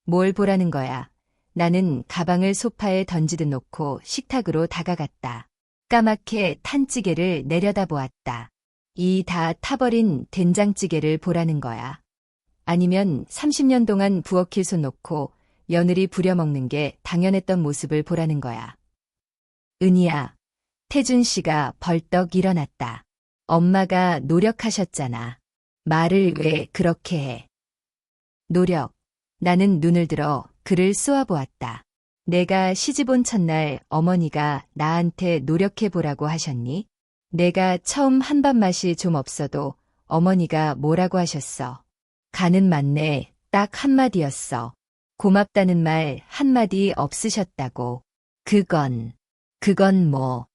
뭘 보라는 거야. 나는 가방을 소파에 던지듯 놓고 식탁으로 다가갔다. 까맣게 탄 찌개를 내려다보았다. 이 다 타버린 된장찌개를 보라는 거야. 아니면 30년 동안 부엌에 손 놓고 며느리 부려먹는 게 당연했던 모습을 보라는 거야. 은희야, 태준 씨가 벌떡 일어났다. 엄마가 노력하셨잖아. 말을 왜 그렇게 해? 노력. 나는 눈을 들어 그를 쏘아보았다. 내가 시집 온 첫날 어머니가 나한테 노력해보라고 하셨니? 내가 처음 한밥 맛이 좀 없어도 어머니가 뭐라고 하셨어? 간은 맞네. 딱 한마디였어. 고맙다는 말 한마디 없으셨다고. 그건 뭐.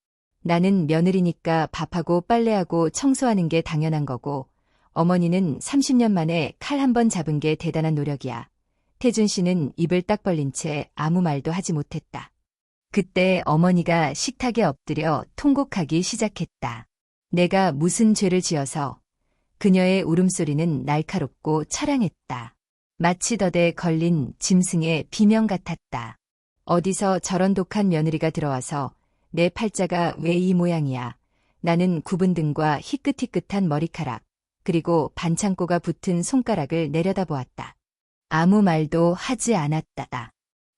나는 며느리니까 밥하고 빨래하고 청소하는 게 당연한 거고 어머니는 30년 만에 칼 한 번 잡은 게 대단한 노력이야. 태준 씨는 입을 딱 벌린 채 아무 말도 하지 못했다. 그때 어머니가 식탁에 엎드려 통곡하기 시작했다. 내가 무슨 죄를 지어서. 그녀의 울음소리는 날카롭고 처량했다. 마치 덫에 걸린 짐승의 비명 같았다. 어디서 저런 독한 며느리가 들어와서 내 팔자가 왜 이 모양이야. 나는 굽은 등과 희끗희끗한 머리카락, 그리고 반창고가 붙은 손가락을 내려다보았다. 아무 말도 하지 않았다.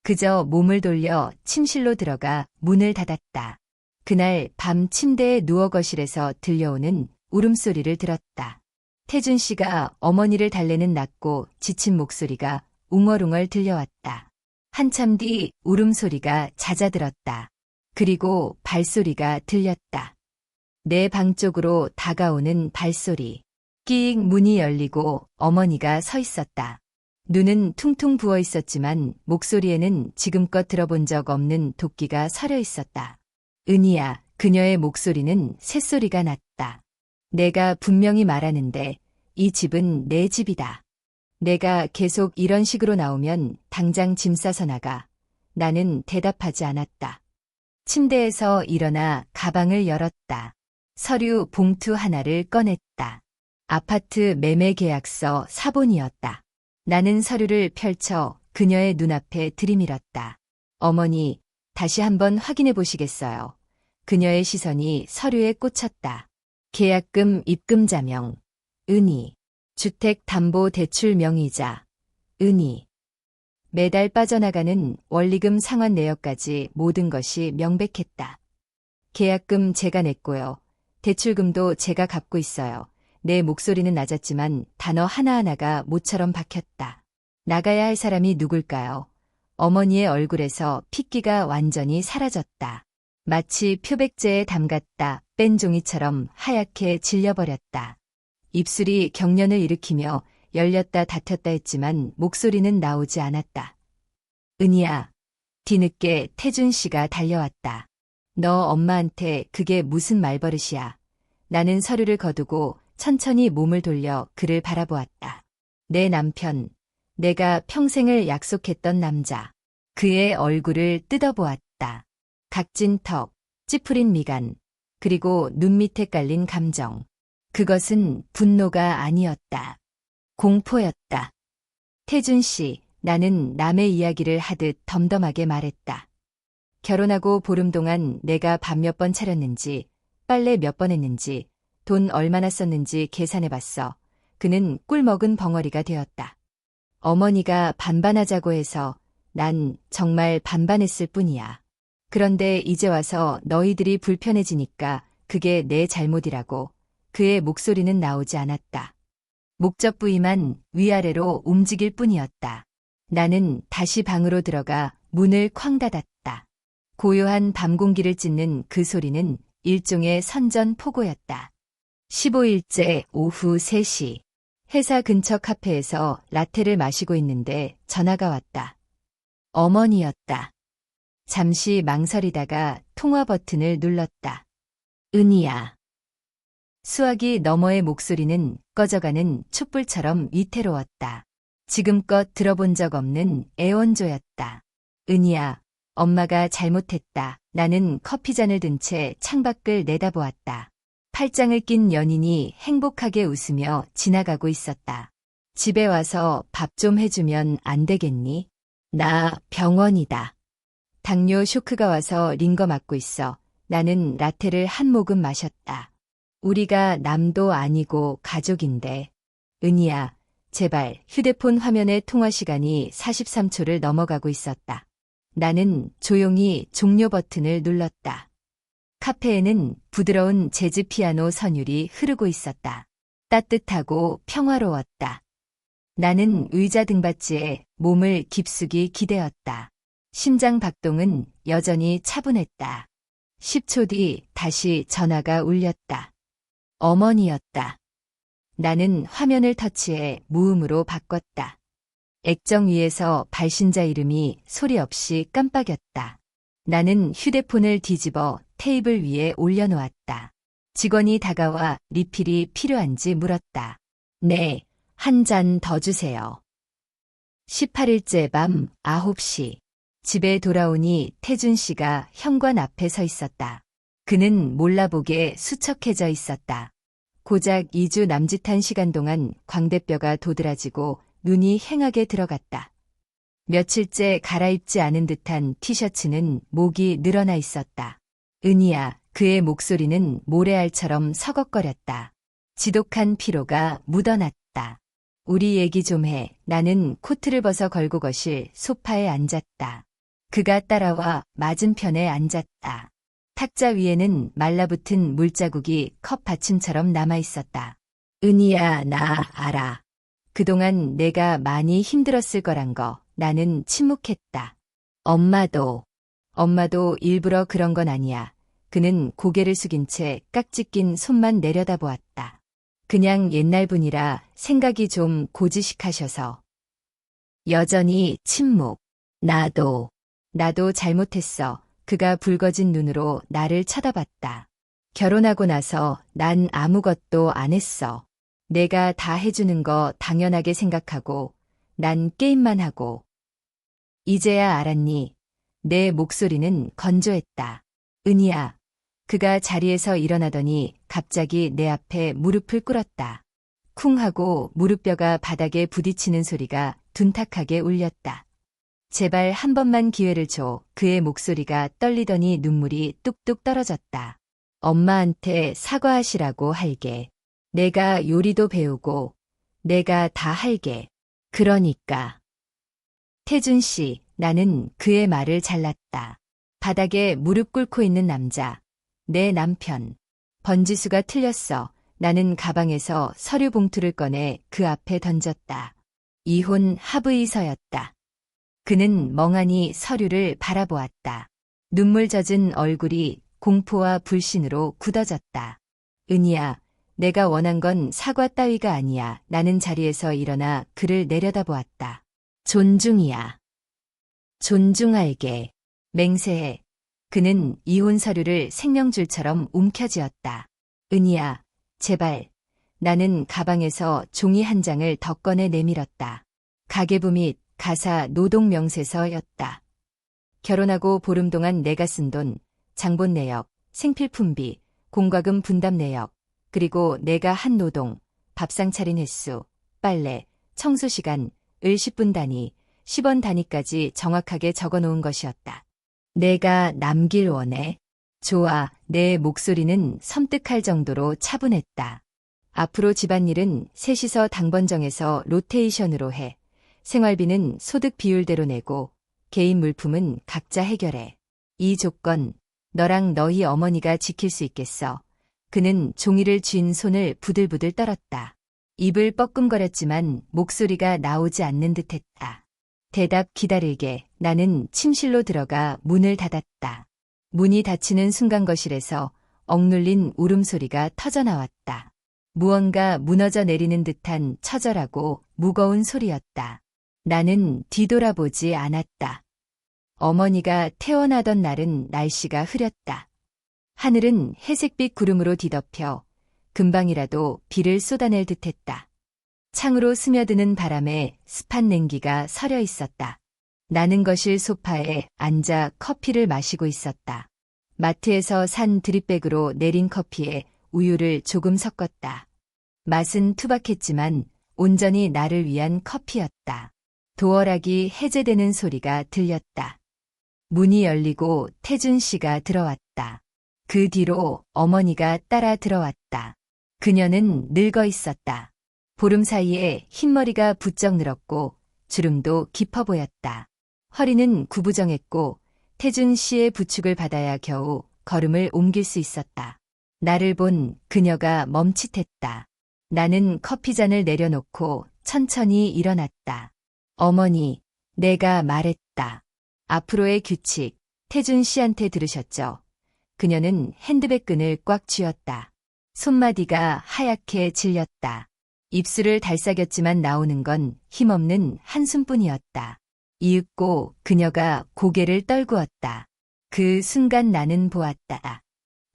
그저 몸을 돌려 침실로 들어가 문을 닫았다. 그날 밤 침대에 누워 거실에서 들려오는 울음소리를 들었다. 태준 씨가 어머니를 달래는 낮고 지친 목소리가 웅얼웅얼 들려왔다. 한참 뒤 울음소리가 잦아들었다. 그리고 발소리가 들렸다. 내 방 쪽으로 다가오는 발소리. 끼익 문이 열리고 어머니가 서 있었다. 눈은 퉁퉁 부어 있었지만 목소리에는 지금껏 들어본 적 없는 도끼가 서려 있었다. 은희야, 그녀의 목소리는 새소리가 났다. 내가 분명히 말하는데 이 집은 내 집이다. 내가 계속 이런 식으로 나오면 당장 짐 싸서 나가. 나는 대답하지 않았다. 침대에서 일어나 가방을 열었다. 서류 봉투 하나를 꺼냈다. 아파트 매매 계약서 사본이었다. 나는 서류를 펼쳐 그녀의 눈앞에 들이밀었다. 어머니, 다시 한번 확인해 보시겠어요? 그녀의 시선이 서류에 꽂혔다. 계약금 입금자명, 은희. 주택담보대출 명의자, 은희. 매달 빠져나가는 원리금 상환 내역까지 모든 것이 명백했다. 계약금 제가 냈고요. 대출금도 제가 갚고 있어요. 내 목소리는 낮았지만 단어 하나하나가 모처럼 박혔다. 나가야 할 사람이 누굴까요? 어머니의 얼굴에서 핏기가 완전히 사라졌다. 마치 표백제에 담갔다 뺀 종이처럼 하얗게 질려버렸다. 입술이 경련을 일으키며 열렸다 닫혔다 했지만 목소리는 나오지 않았다. 은희야. 뒤늦게 태준 씨가 달려왔다. 너 엄마한테 그게 무슨 말버릇이야. 나는 서류를 거두고 천천히 몸을 돌려 그를 바라보았다. 내 남편, 내가 평생을 약속했던 남자. 그의 얼굴을 뜯어보았다. 각진 턱, 찌푸린 미간, 그리고 눈 밑에 깔린 감정. 그것은 분노가 아니었다. 공포였다. 태준 씨, 나는 남의 이야기를 하듯 덤덤하게 말했다. 결혼하고 보름 동안 내가 밥 몇 번 차렸는지, 빨래 몇 번 했는지, 돈 얼마나 썼는지 계산해봤어. 그는 꿀 먹은 벙어리가 되었다. 어머니가 반반하자고 해서 난 정말 반반했을 뿐이야. 그런데 이제 와서 너희들이 불편해지니까 그게 내 잘못이라고. 그의 목소리는 나오지 않았다. 목적 부위만 위아래로 움직일 뿐이었다. 나는 다시 방으로 들어가 문을 쾅 닫았다. 고요한 밤 공기를 찢는 그 소리는 일종의 선전포고였다. 15일째 오후 3시. 회사 근처 카페에서 라테를 마시고 있는데 전화가 왔다. 어머니였다. 잠시 망설이다가 통화 버튼을 눌렀다. 은희야. 수화기 너머의 목소리는 꺼져가는 촛불처럼 위태로웠다. 지금껏 들어본 적 없는 애원조였다. 은희야, 엄마가 잘못했다. 나는 커피잔을 든 채 창밖을 내다보았다. 팔짱을 낀 연인이 행복하게 웃으며 지나가고 있었다. 집에 와서 밥 좀 해주면 안 되겠니? 나 병원이다. 당뇨 쇼크가 와서 링거 맞고 있어. 나는 라테를 한 모금 마셨다. 우리가 남도 아니고 가족인데. 은희야, 제발. 휴대폰 화면의 통화 시간이 43초를 넘어가고 있었다. 나는 조용히 종료 버튼을 눌렀다. 카페에는 부드러운 재즈 피아노 선율이 흐르고 있었다. 따뜻하고 평화로웠다. 나는 의자 등받이에 몸을 깊숙이 기대었다. 심장 박동은 여전히 차분했다. 10초 뒤 다시 전화가 울렸다. 어머니였다. 나는 화면을 터치해 무음으로 바꿨다. 액정 위에서 발신자 이름이 소리 없이 깜빡였다. 나는 휴대폰을 뒤집어 테이블 위에 올려놓았다. 직원이 다가와 리필이 필요한지 물었다. 네, 한 잔 더 주세요. 18일째 밤 9시. 집에 돌아오니 태준 씨가 현관 앞에 서 있었다. 그는 몰라보게 수척해져 있었다. 고작 2주 남짓한 시간 동안 광대뼈가 도드라지고 눈이 행하게 들어갔다. 며칠째 갈아입지 않은 듯한 티셔츠는 목이 늘어나 있었다. 은희야, 그의 목소리는 모래알처럼 서걱거렸다. 지독한 피로가 묻어났다. 우리 얘기 좀 해. 나는 코트를 벗어 걸고 거실 소파에 앉았다. 그가 따라와 맞은편에 앉았다. 탁자 위에는 말라붙은 물자국이 컵 받침처럼 남아있었다. 은희야, 나 알아. 그동안 내가 많이 힘들었을 거란 거. 나는 침묵했다. 엄마도 일부러 그런 건 아니야. 그는 고개를 숙인 채 깍지 낀 손만 내려다보았다. 그냥 옛날 분이라 생각이 좀 고지식하셔서. 여전히 침묵. 나도 잘못했어. 그가 붉어진 눈으로 나를 쳐다봤다. 결혼하고 나서 난 아무것도 안 했어. 내가 다 해주는 거 당연하게 생각하고 난 게임만 하고. 이제야 알았니? 내 목소리는 건조했다. 은희야. 그가 자리에서 일어나더니 갑자기 내 앞에 무릎을 꿇었다. 쿵 하고 무릎뼈가 바닥에 부딪히는 소리가 둔탁하게 울렸다. 제발 한 번만 기회를 줘. 그의 목소리가 떨리더니 눈물이 뚝뚝 떨어졌다. 엄마한테 사과하시라고 할게. 내가 요리도 배우고 내가 다 할게. 그러니까. 태준 씨, 나는 그의 말을 잘랐다. 바닥에 무릎 꿇고 있는 남자. 내 남편. 번지수가 틀렸어. 나는 가방에서 서류 봉투를 꺼내 그 앞에 던졌다. 이혼 합의서였다. 그는 멍하니 서류를 바라보았다. 눈물 젖은 얼굴이 공포와 불신으로 굳어졌다. 은희야, 내가 원한 건 사과 따위가 아니야. 나는 자리에서 일어나 그를 내려다보았다. 존중이야. 존중할게. 맹세해. 그는 이혼 서류를 생명줄처럼 움켜쥐었다. 은희야, 제발. 나는 가방에서 종이 한 장을 더 꺼내 내밀었다. 가계부 및 가사 노동명세서였다. 결혼하고 보름 동안 내가 쓴 돈, 장본 내역, 생필품비, 공과금 분담 내역, 그리고 내가 한 노동, 밥상 차린 횟수, 빨래, 청소 시간, 을 10분 단위, 10원 단위까지 정확하게 적어놓은 것이었다. 내가 남길 원해. 좋아, 내 목소리는 섬뜩할 정도로 차분했다. 앞으로 집안일은 셋이서 당번 정해서 로테이션으로 해. 생활비는 소득 비율대로 내고 개인 물품은 각자 해결해. 이 조건, 너랑 너희 어머니가 지킬 수 있겠어. 그는 종이를 쥔 손을 부들부들 떨었다. 입을 뻐끔거렸지만 목소리가 나오지 않는 듯했다. 대답 기다릴게. 나는 침실로 들어가 문을 닫았다. 문이 닫히는 순간 거실에서 억눌린 울음소리가 터져나왔다. 무언가 무너져 내리는 듯한 처절하고 무거운 소리였다. 나는 뒤돌아보지 않았다. 어머니가 태어나던 날은 날씨가 흐렸다. 하늘은 회색빛 구름으로 뒤덮여 금방이라도 비를 쏟아낼 듯했다. 창으로 스며드는 바람에 습한 냉기가 서려 있었다. 나는 거실 소파에 앉아 커피를 마시고 있었다. 마트에서 산 드립백으로 내린 커피에 우유를 조금 섞었다. 맛은 투박했지만 온전히 나를 위한 커피였다. 도어락이 해제되는 소리가 들렸다. 문이 열리고 태준 씨가 들어왔다. 그 뒤로 어머니가 따라 들어왔다. 그녀는 늙어 있었다. 보름 사이에 흰머리가 부쩍 늘었고 주름도 깊어 보였다. 허리는 구부정했고 태준 씨의 부축을 받아야 겨우 걸음을 옮길 수 있었다. 나를 본 그녀가 멈칫했다. 나는 커피잔을 내려놓고 천천히 일어났다. 어머니, 내가 말했다. 앞으로의 규칙, 태준 씨한테 들으셨죠? 그녀는 핸드백 끈을 꽉 쥐었다. 손마디가 하얗게 질렸다. 입술을 달싹였지만 나오는 건 힘없는 한숨뿐이었다. 이윽고 그녀가 고개를 떨구었다. 그 순간 나는 보았다.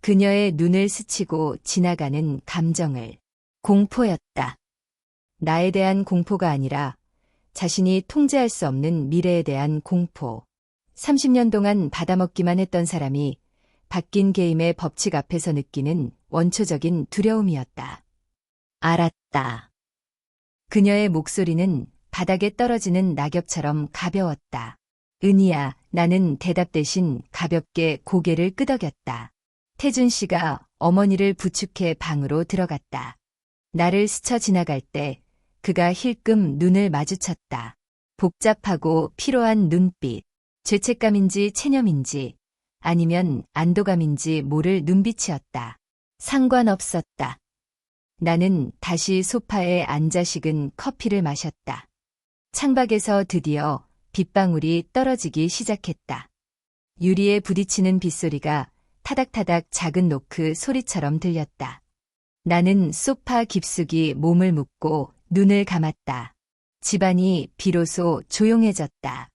그녀의 눈을 스치고 지나가는 감정을. 공포였다. 나에 대한 공포가 아니라 자신이 통제할 수 없는 미래에 대한 공포. 30년 동안 받아먹기만 했던 사람이 바뀐 게임의 법칙 앞에서 느끼는 원초적인 두려움이었다. 알았다. 그녀의 목소리는 바닥에 떨어지는 낙엽처럼 가벼웠다. 은희야, 나는 대답 대신 가볍게 고개를 끄덕였다. 태준 씨가 어머니를 부축해 방으로 들어갔다. 나를 스쳐 지나갈 때 그가 힐끔 눈을 마주쳤다. 복잡하고 피로한 눈빛, 죄책감인지 체념인지 아니면 안도감인지 모를 눈빛이었다. 상관없었다. 나는 다시 소파에 앉아 식은 커피를 마셨다. 창밖에서 드디어 빗방울이 떨어지기 시작했다. 유리에 부딪히는 빗소리가 타닥타닥 작은 노크 소리처럼 들렸다. 나는 소파 깊숙이 몸을 묻고 눈을 감았다. 집안이 비로소 조용해졌다.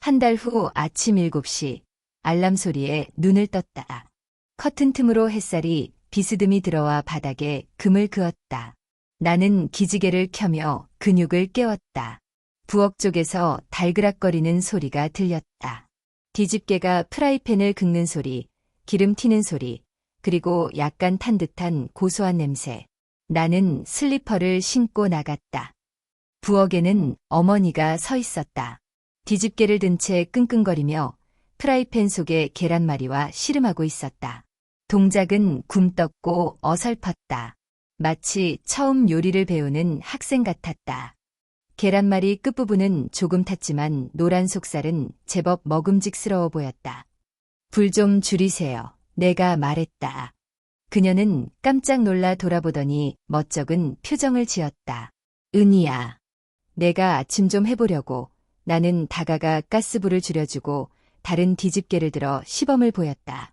한 달 후 아침 7시 알람 소리에 눈을 떴다. 커튼 틈으로 햇살이 비스듬히 들어와 바닥에 금을 그었다. 나는 기지개를 켜며 근육을 깨웠다. 부엌 쪽에서 달그락거리는 소리가 들렸다. 뒤집개가 프라이팬을 긁는 소리, 기름 튀는 소리, 그리고 약간 탄 듯한 고소한 냄새. 나는 슬리퍼를 신고 나갔다. 부엌에는 어머니가 서 있었다. 뒤집개를 든 채 끙끙거리며 프라이팬 속에 계란말이와 씨름하고 있었다. 동작은 굼떴고 어설펐다. 마치 처음 요리를 배우는 학생 같았다. 계란말이 끝부분은 조금 탔지만 노란 속살은 제법 먹음직스러워 보였다. 불 좀 줄이세요. 내가 말했다. 그녀는 깜짝 놀라 돌아보더니 멋쩍은 표정을 지었다. 은희야. 내가 아침 좀 해보려고. 나는 다가가 가스불을 줄여주고 다른 뒤집개를 들어 시범을 보였다.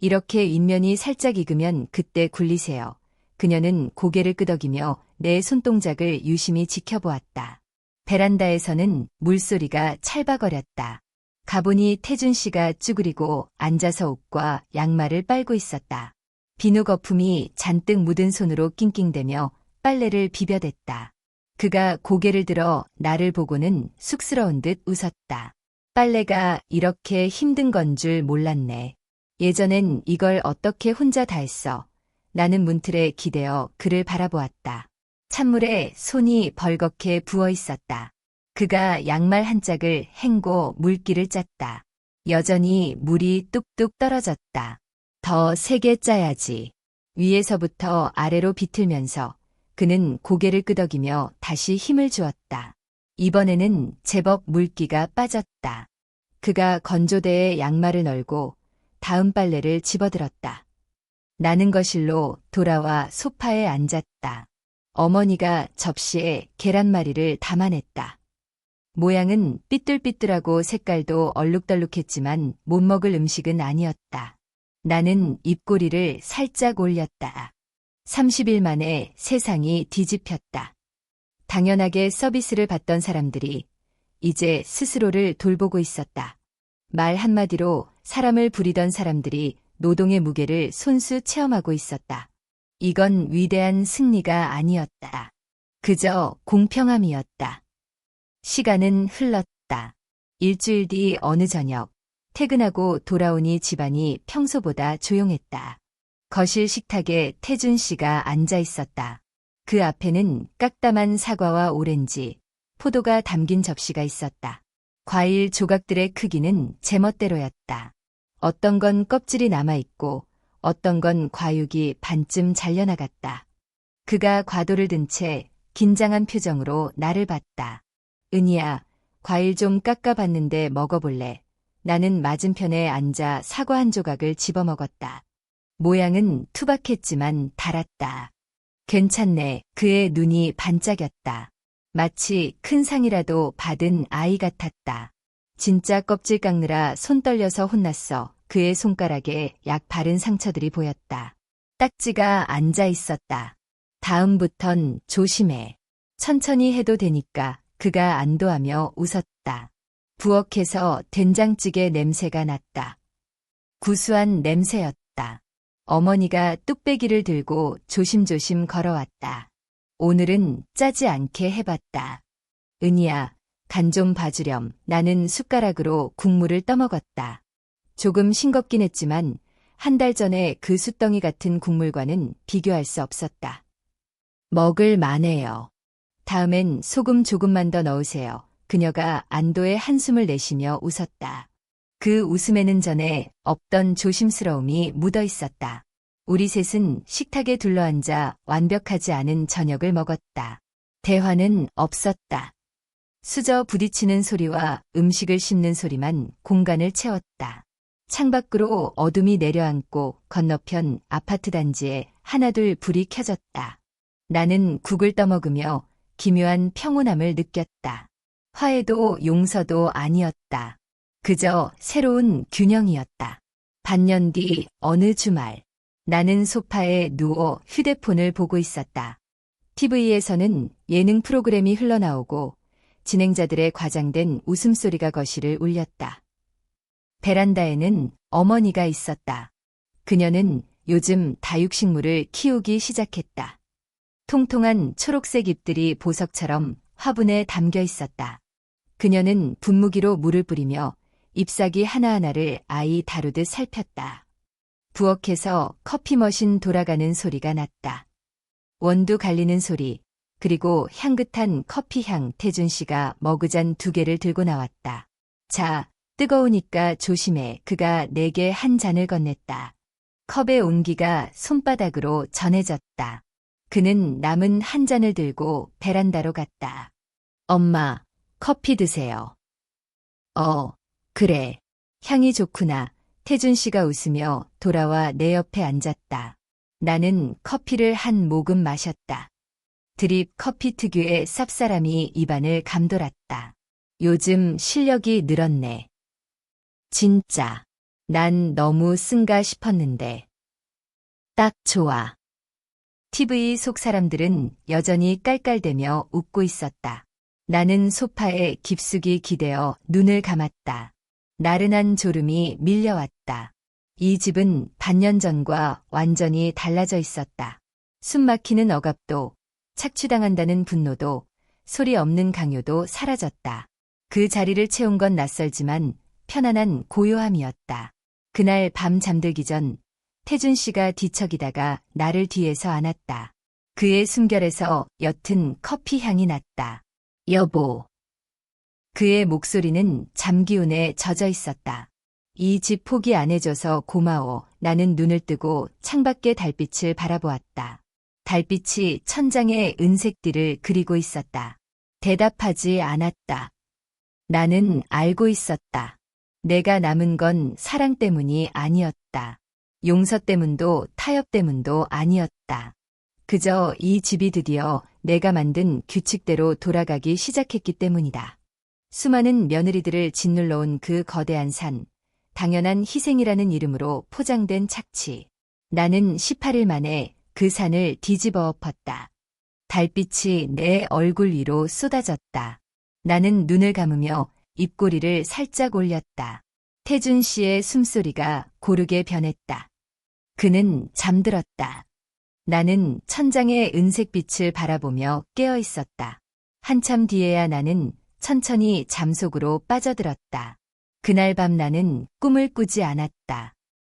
이렇게 윗면이 살짝 익으면 그때 굴리세요. 그녀는 고개를 끄덕이며 내 손동작을 유심히 지켜보았다. 베란다에서는 물소리가 찰박거렸다. 가보니 태준 씨가 쭈그리고 앉아서 옷과 양말을 빨고 있었다. 비누 거품이 잔뜩 묻은 손으로 낑낑대며 빨래를 비벼댔다. 그가 고개를 들어 나를 보고는 쑥스러운 듯 웃었다. 빨래가 이렇게 힘든 건 줄 몰랐네. 예전엔 이걸 어떻게 혼자 다 했어. 나는 문틀에 기대어 그를 바라보았다. 찬물에 손이 벌겋게 부어 있었다. 그가 양말 한 짝을 헹고 물기를 짰다. 여전히 물이 뚝뚝 떨어졌다. 더 세게 짜야지. 위에서부터 아래로 비틀면서 그는 고개를 끄덕이며 다시 힘을 주었다. 이번에는 제법 물기가 빠졌다. 그가 건조대에 양말을 널고 다음 빨래를 집어들었다. 나는 거실로 돌아와 소파에 앉았다. 어머니가 접시에 계란말이를 담아냈다. 모양은 삐뚤삐뚤하고 색깔도 얼룩덜룩했지만 못 먹을 음식은 아니었다. 나는 입꼬리를 살짝 올렸다. 30일 만에 세상이 뒤집혔다. 당연하게 서비스를 받던 사람들이 이제 스스로를 돌보고 있었다. 말 한마디로 사람을 부리던 사람들이 노동의 무게를 손수 체험하고 있었다. 이건 위대한 승리가 아니었다. 그저 공평함이었다. 시간은 흘렀다. 일주일 뒤 어느 저녁, 퇴근하고 돌아오니 집안이 평소보다 조용했다. 거실 식탁에 태준 씨가 앉아 있었다. 그 앞에는 깍담한 사과와 오렌지, 포도가 담긴 접시가 있었다. 과일 조각들의 크기는 제멋대로였다. 어떤 건 껍질이 남아있고 어떤 건 과육이 반쯤 잘려나갔다. 그가 과도를 든 채 긴장한 표정으로 나를 봤다. 은희야, 과일 좀 깎아봤는데 먹어볼래? 나는 맞은편에 앉아 사과 한 조각을 집어먹었다. 모양은 투박했지만 달았다. 괜찮네. 그의 눈이 반짝였다. 마치 큰 상이라도 받은 아이 같았다. 진짜 껍질 깎느라 손 떨려서 혼났어. 그의 손가락에 약 바른 상처들이 보였다. 딱지가 앉아 있었다. 다음부턴 조심해. 천천히 해도 되니까. 그가 안도하며 웃었다. 부엌에서 된장찌개 냄새가 났다. 구수한 냄새였다. 어머니가 뚝배기를 들고 조심조심 걸어왔다. 오늘은 짜지 않게 해봤다. 은희야, 간 좀 봐주렴. 나는 숟가락으로 국물을 떠먹었다. 조금 싱겁긴 했지만 한 달 전에 그 숯덩이 같은 국물과는 비교할 수 없었다. 먹을 만해요. 다음엔 소금 조금만 더 넣으세요. 그녀가 안도의 한숨을 내쉬며 웃었다. 그 웃음에는 전에 없던 조심스러움이 묻어 있었다. 우리 셋은 식탁에 둘러앉아 완벽하지 않은 저녁을 먹었다. 대화는 없었다. 수저 부딪히는 소리와 음식을 씹는 소리만 공간을 채웠다. 창밖으로 어둠이 내려앉고 건너편 아파트 단지에 하나둘 불이 켜졌다. 나는 국을 떠먹으며 기묘한 평온함을 느꼈다. 화해도 용서도 아니었다. 그저 새로운 균형이었다. 반년 뒤 어느 주말, 나는 소파에 누워 휴대폰을 보고 있었다. TV에서는 예능 프로그램이 흘러나오고 진행자들의 과장된 웃음소리가 거실을 울렸다. 베란다에는 어머니가 있었다. 그녀는 요즘 다육식물을 키우기 시작했다. 통통한 초록색 잎들이 보석처럼 화분에 담겨 있었다. 그녀는 분무기로 물을 뿌리며 잎사귀 하나하나를 아이 다루듯 살폈다. 부엌에서 커피 머신 돌아가는 소리가 났다. 원두 갈리는 소리, 그리고 향긋한 커피향. 태준 씨가 머그잔 2개를 들고 나왔다. 자, 뜨거우니까 조심해. 그가 내게 한 잔을 건넸다. 컵의 온기가 손바닥으로 전해졌다. 그는 남은 한 잔을 들고 베란다로 갔다. 엄마, 커피 드세요. 그래. 향이 좋구나. 태준 씨가 웃으며 돌아와 내 옆에 앉았다. 나는 커피를 한 모금 마셨다. 드립 커피 특유의 쌉싸람이 입안을 감돌았다. 요즘 실력이 늘었네. 진짜. 난 너무 쓴가 싶었는데. 딱 좋아. TV 속 사람들은 여전히 깔깔대며 웃고 있었다. 나는 소파에 깊숙이 기대어 눈을 감았다. 나른한 졸음이 밀려왔다. 이 집은 반년 전과 완전히 달라져 있었다. 숨막히는 억압도, 착취당한다는 분노도, 소리 없는 강요도 사라졌다. 그 자리를 채운 건 낯설지만 편안한 고요함이었다. 그날 밤 잠들기 전 태준 씨가 뒤척이다가 나를 뒤에서 안았다. 그의 숨결에서 옅은 커피 향이 났다. 여보. 그의 목소리는 잠기운에 젖어 있었다. 이 집 포기 안 해줘서 고마워. 나는 눈을 뜨고 창밖의 달빛을 바라보았다. 달빛이 천장의 은색띠를 그리고 있었다. 대답하지 않았다. 나는 알고 있었다. 내가 남은 건 사랑 때문이 아니었다. 용서 때문도 타협 때문도 아니었다. 그저 이 집이 드디어 내가 만든 규칙대로 돌아가기 시작했기 때문이다. 수많은 며느리들을 짓눌러온 그 거대한 산, 당연한 희생이라는 이름으로 포장된 착취. 나는 18일 만에 그 산을 뒤집어 엎었다. 달빛이 내 얼굴 위로 쏟아졌다. 나는 눈을 감으며 입꼬리를 살짝 올렸다. 태준 씨의 숨소리가 고르게 변했다. 그는 잠들었다. 나는 천장의 은색빛을 바라보며 깨어 있었다. 한참 뒤에야 나는 천천히 잠속으로 빠져들었다. 그날 밤 나는 꿈을 꾸지 않았다.